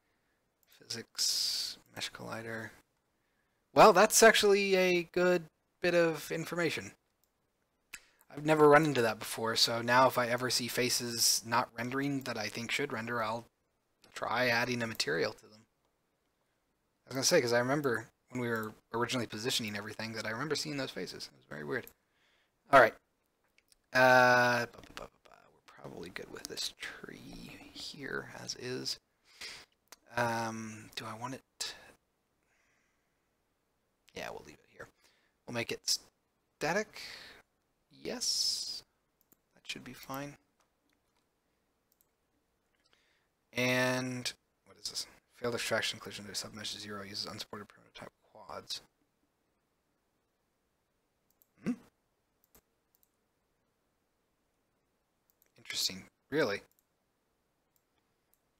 Speaker 1: Physics, mesh collider. Well, that's actually a good bit of information. I've never run into that before, so now if I ever see faces not rendering that I think should render, I'll try adding a material to them. I was going to say, because I remember when we were originally positioning everything, that I remember seeing those faces. It was very weird. Alright. We're probably good with this tree here, as is. Do I want it? Yeah, we'll leave it here. We'll make it static. Yes. That should be fine. And what is this? Failed extraction collision to submesh 0 uses unsupported prototype quads. Interesting. Really?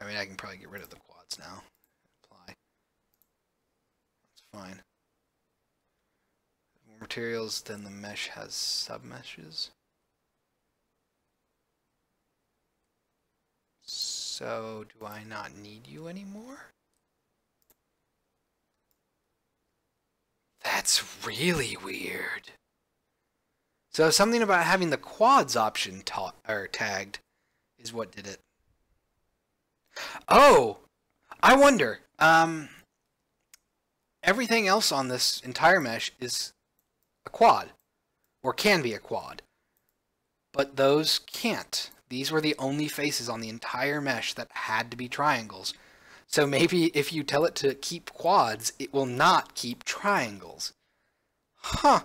Speaker 1: I mean, I can probably get rid of the quads now. Apply. That's fine. More materials than the mesh has submeshes. So, do I not need you anymore? That's really weird. So something about having the quads option tagged is what did it. Oh, I wonder. Everything else on this entire mesh is a quad, or can be a quad, but those can't. These were the only faces on the entire mesh that had to be triangles. So maybe if you tell it to keep quads, it will not keep triangles. Huh.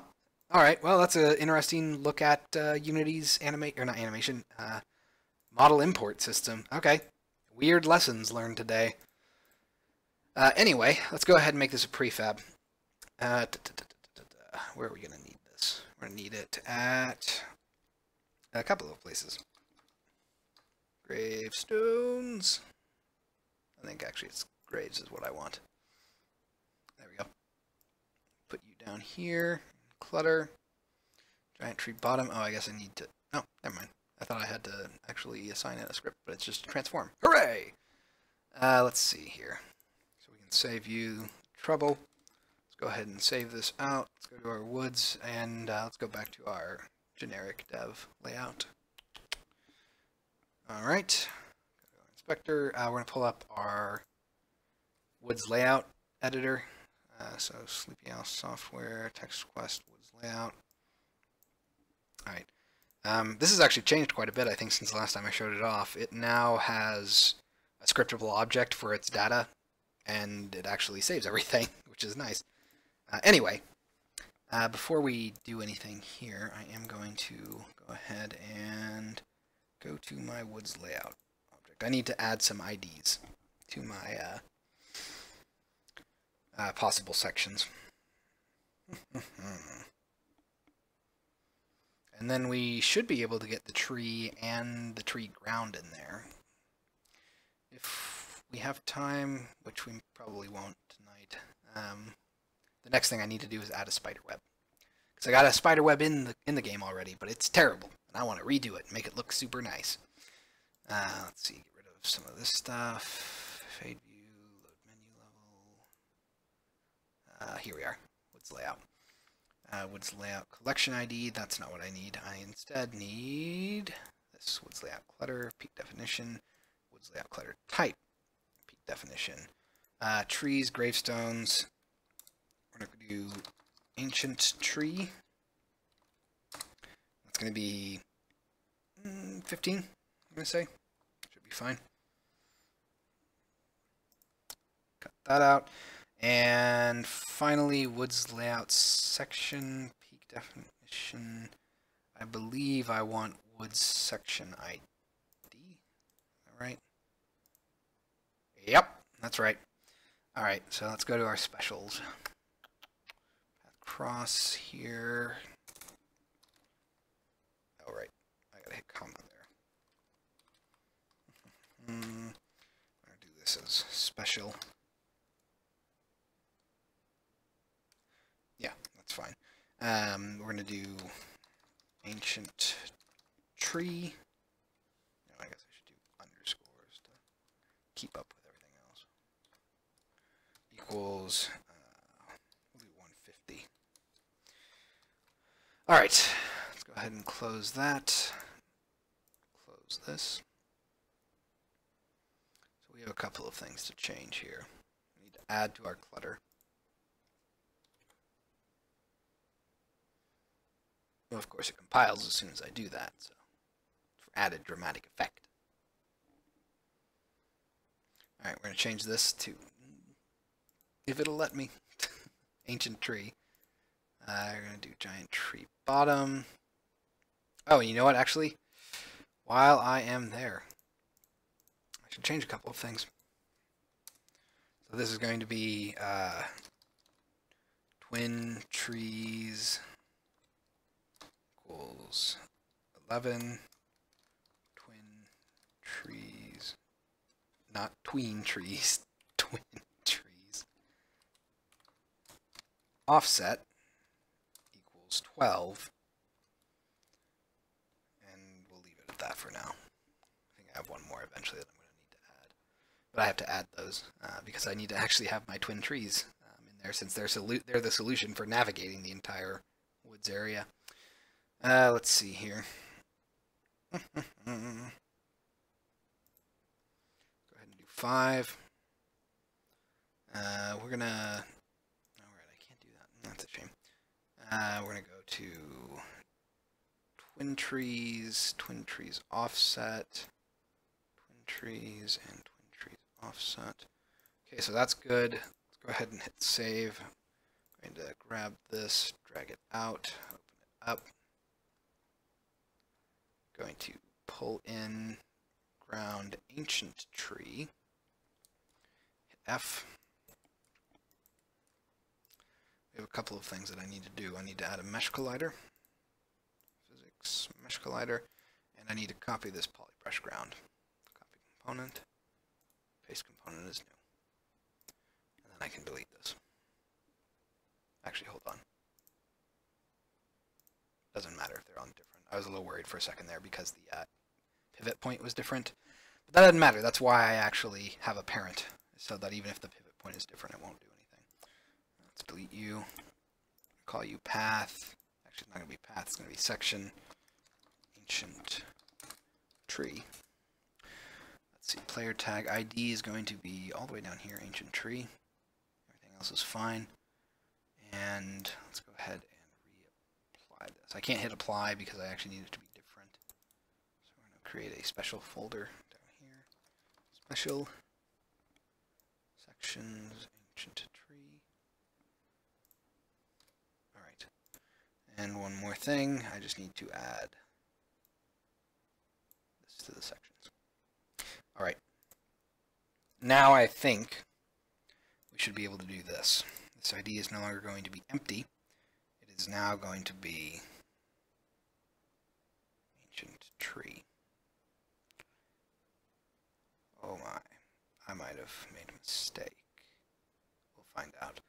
Speaker 1: All right. Well, that's an interesting look at Unity's model import system. Okay. Weird lessons learned today. Anyway, let's go ahead and make this a prefab. Where are we going to need this? We're going to need it at a couple of places. Gravestones. I think actually it's graves is what I want. There we go. Put you down here. Clutter. Giant tree bottom. Oh, I guess I need to... Oh, never mind. I thought I had to actually assign it a script, but it's just transform. Hooray! Let's see here. So we can save you trouble. Let's go ahead and save this out. Let's go to our woods, and let's go back to our generic dev layout. All right. Go to Inspector. We're going to pull up our woods layout editor. So Sleepy House Software, Text Quest, woods layout. All right. This has actually changed quite a bit, I think, since the last time I showed it off. It now has a scriptable object for its data, and it actually saves everything, which is nice. Anyway, before we do anything here, I am going to go ahead and go to my woods layout object. I need to add some IDs to my possible sections. And then we should be able to get the tree and the tree ground in there. If we have time, which we probably won't tonight, the next thing I need to do is add a spider web. Because I got a spider web in the game already, but it's terrible. And I want to redo it and make it look super nice. Let's see, get rid of some of this stuff. Fade view, load menu level. Here we are, woods layout. Woods layout collection ID, that's not what I need. I instead need this woods layout clutter, peak definition, woods layout clutter type, peak definition. Trees, gravestones, we're going to do ancient tree. That's going to be 15, I'm going to say. Should be fine. Cut that out. And finally, woods layout section, peak definition. I believe I want woods section ID. Is that right? Yep, that's right. All right, so let's go to our specials. Path cross here. Oh, right. I gotta hit comma there. I'm gonna do this as special. Yeah, that's fine. We're going to do ancient tree. No, I guess I should do underscores to keep up with everything else. Equals, we'll do 150. All right, let's go ahead and close that. Close this. So we have a couple of things to change here. We need to add to our clutter. Well, of course, it compiles as soon as I do that, so for added dramatic effect. All right, we're going to change this to, if it'll let me, ancient tree. We're going to do giant tree bottom. Oh, you know what, actually? While I am there, I should change a couple of things. So this is going to be twin trees equals 11 twin trees, not tween trees, twin trees. Offset equals 12, and we'll leave it at that for now. I think I have one more eventually that I'm going to need to add, but I have to add those because I need to actually have my twin trees in there since they're the solution for navigating the entire woods area. Let's see here. Go ahead and do 5. We're gonna. Alright, I can't do that. That's a shame. We're gonna go to twin trees offset, twin trees and twin trees offset. Okay, so that's good. Let's go ahead and hit save. I'm going to grab this, drag it out, open it up. Going to pull in ground ancient tree. Hit F. We have a couple of things that I need to do. I need to add a mesh collider. Physics mesh collider. And I need to copy this polybrush ground. Copy component. Paste component is new. And then I can delete this. Actually, hold on. Doesn't matter if they're on different. I was a little worried for a second there because the pivot point was different. But that doesn't matter. That's why I actually have a parent. So that even if the pivot point is different, it won't do anything. Let's delete you. Call you path. Actually, it's not going to be path. It's going to be section. Ancient tree. Let's see. Player tag ID is going to be all the way down here. Ancient tree. Everything else is fine. And let's go ahead and reapply this. I can't hit apply because I actually need it to be different. So we're going to create a special folder down here. Special sections, ancient tree. Alright. And one more thing, I just need to add this to the sections. Alright. Now I think we should be able to do this. This ID is no longer going to be empty. It is now going to be ancient tree. Oh my. I might have made a mistake. We'll find out.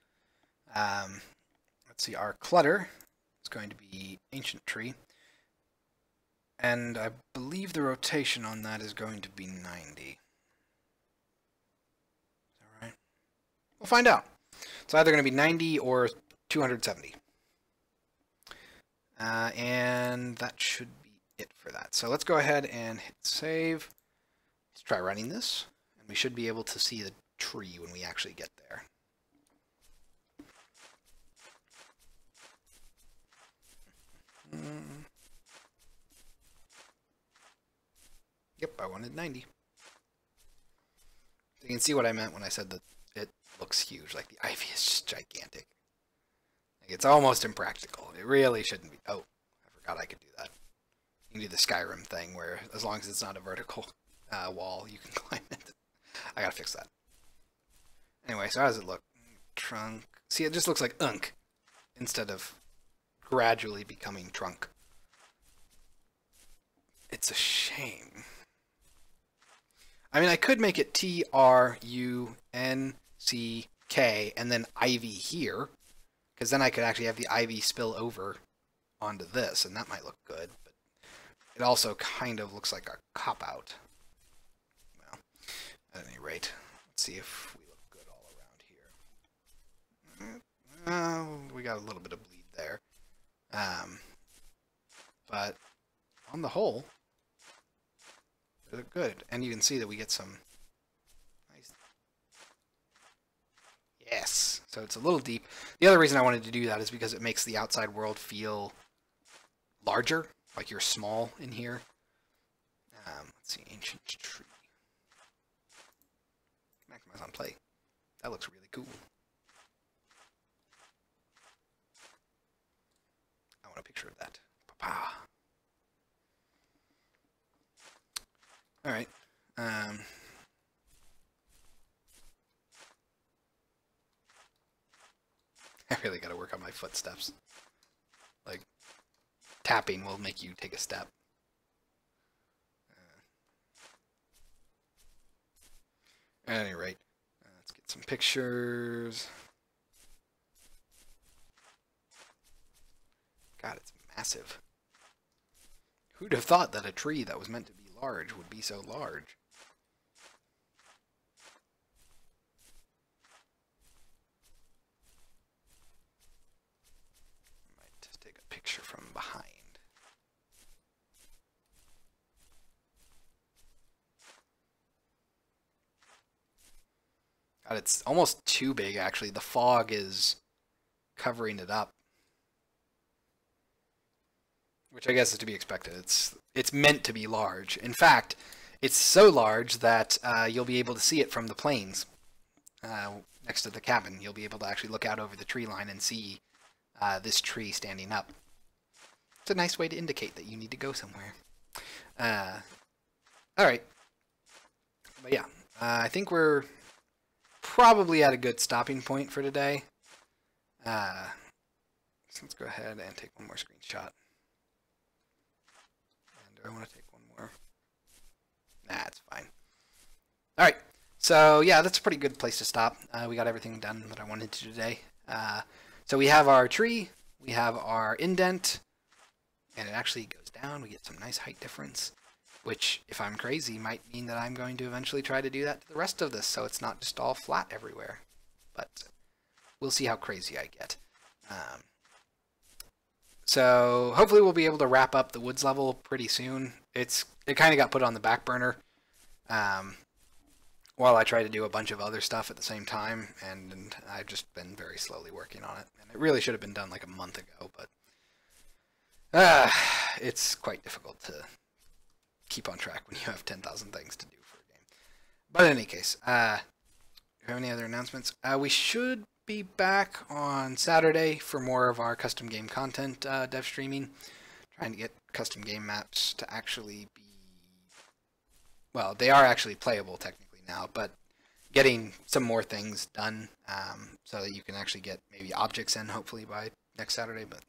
Speaker 1: Let's see, our clutter is going to be ancient tree. And I believe the rotation on that is going to be 90. Is that right? We'll find out. It's either going to be 90 or 270. And that should be it for that. So let's go ahead and hit save. Let's try running this. And we should be able to see the tree when we actually get there. Yep, I wanted 90. So you can see what I meant when I said that it looks huge. Like the ivy is just gigantic. Like it's almost impractical. It really shouldn't be. Oh, I forgot I could do that. You can do the Skyrim thing where as long as it's not a vertical wall, you can climb it. I gotta fix that. Anyway, so how does it look? Trunk. See, it just looks like unk instead of gradually becoming trunk. It's a shame. I mean, I could make it T-R-U-N-C-K and then ivy here, because then I could actually have the ivy spill over onto this, and that might look good, but it also kind of looks like a cop-out. Well, at any rate, let's see if we look good all around here. We got a little bit of bleed there. But on the whole, they look good. And you can see that we get some nice... Yes! So it's a little deep. The other reason I wanted to do that is because it makes the outside world feel larger, like you're small in here. Let's see, ancient tree. Maximize on play. That looks really cool. I want a picture of that. Pa-pa. Alright. I really gotta work on my footsteps. Like, tapping will make you take a step. At any rate, let's get some pictures. God, it's massive. Who'd have thought that a tree that was meant to be large would be so large? I might just take a picture from behind. God, it's almost too big, actually. The fog is covering it up, which I guess is to be expected. It's meant to be large. In fact, it's so large that you'll be able to see it from the plains next to the cabin. You'll be able to actually look out over the tree line and see this tree standing up. It's a nice way to indicate that you need to go somewhere. Alright. But yeah, I think we're probably at a good stopping point for today. So let's go ahead and take one more screenshot. And do I want to take one more? Nah, it's fine. Alright, so yeah, that's a pretty good place to stop. We got everything done that I wanted to today. So we have our tree, we have our indent, and it actually goes down. We get some nice height difference, which, if I'm crazy, might mean that I'm going to eventually try to do that to the rest of this, so it's not just all flat everywhere. But we'll see how crazy I get. So hopefully we'll be able to wrap up the woods level pretty soon. It kind of got put on the back burner while I try to do a bunch of other stuff at the same time, and I've just been very slowly working on it. And it really should have been done like a month ago, but it's quite difficult to keep on track when you have 10,000 things to do for a game. But in any case, do you have any other announcements? We should be back on Saturday for more of our custom game content dev streaming. Trying to get custom game maps to actually be, well, they are actually playable technically now, but getting some more things done so that you can actually get maybe objects in hopefully by next Saturday, but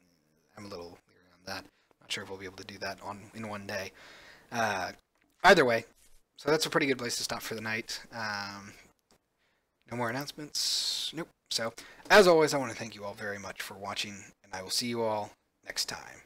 Speaker 1: I'm a little leery on that. Not sure if we'll be able to do that in one day. Either way, so that's a pretty good place to stop for the night. No more announcements? Nope. So, as always, I want to thank you all very much for watching, and I will see you all next time.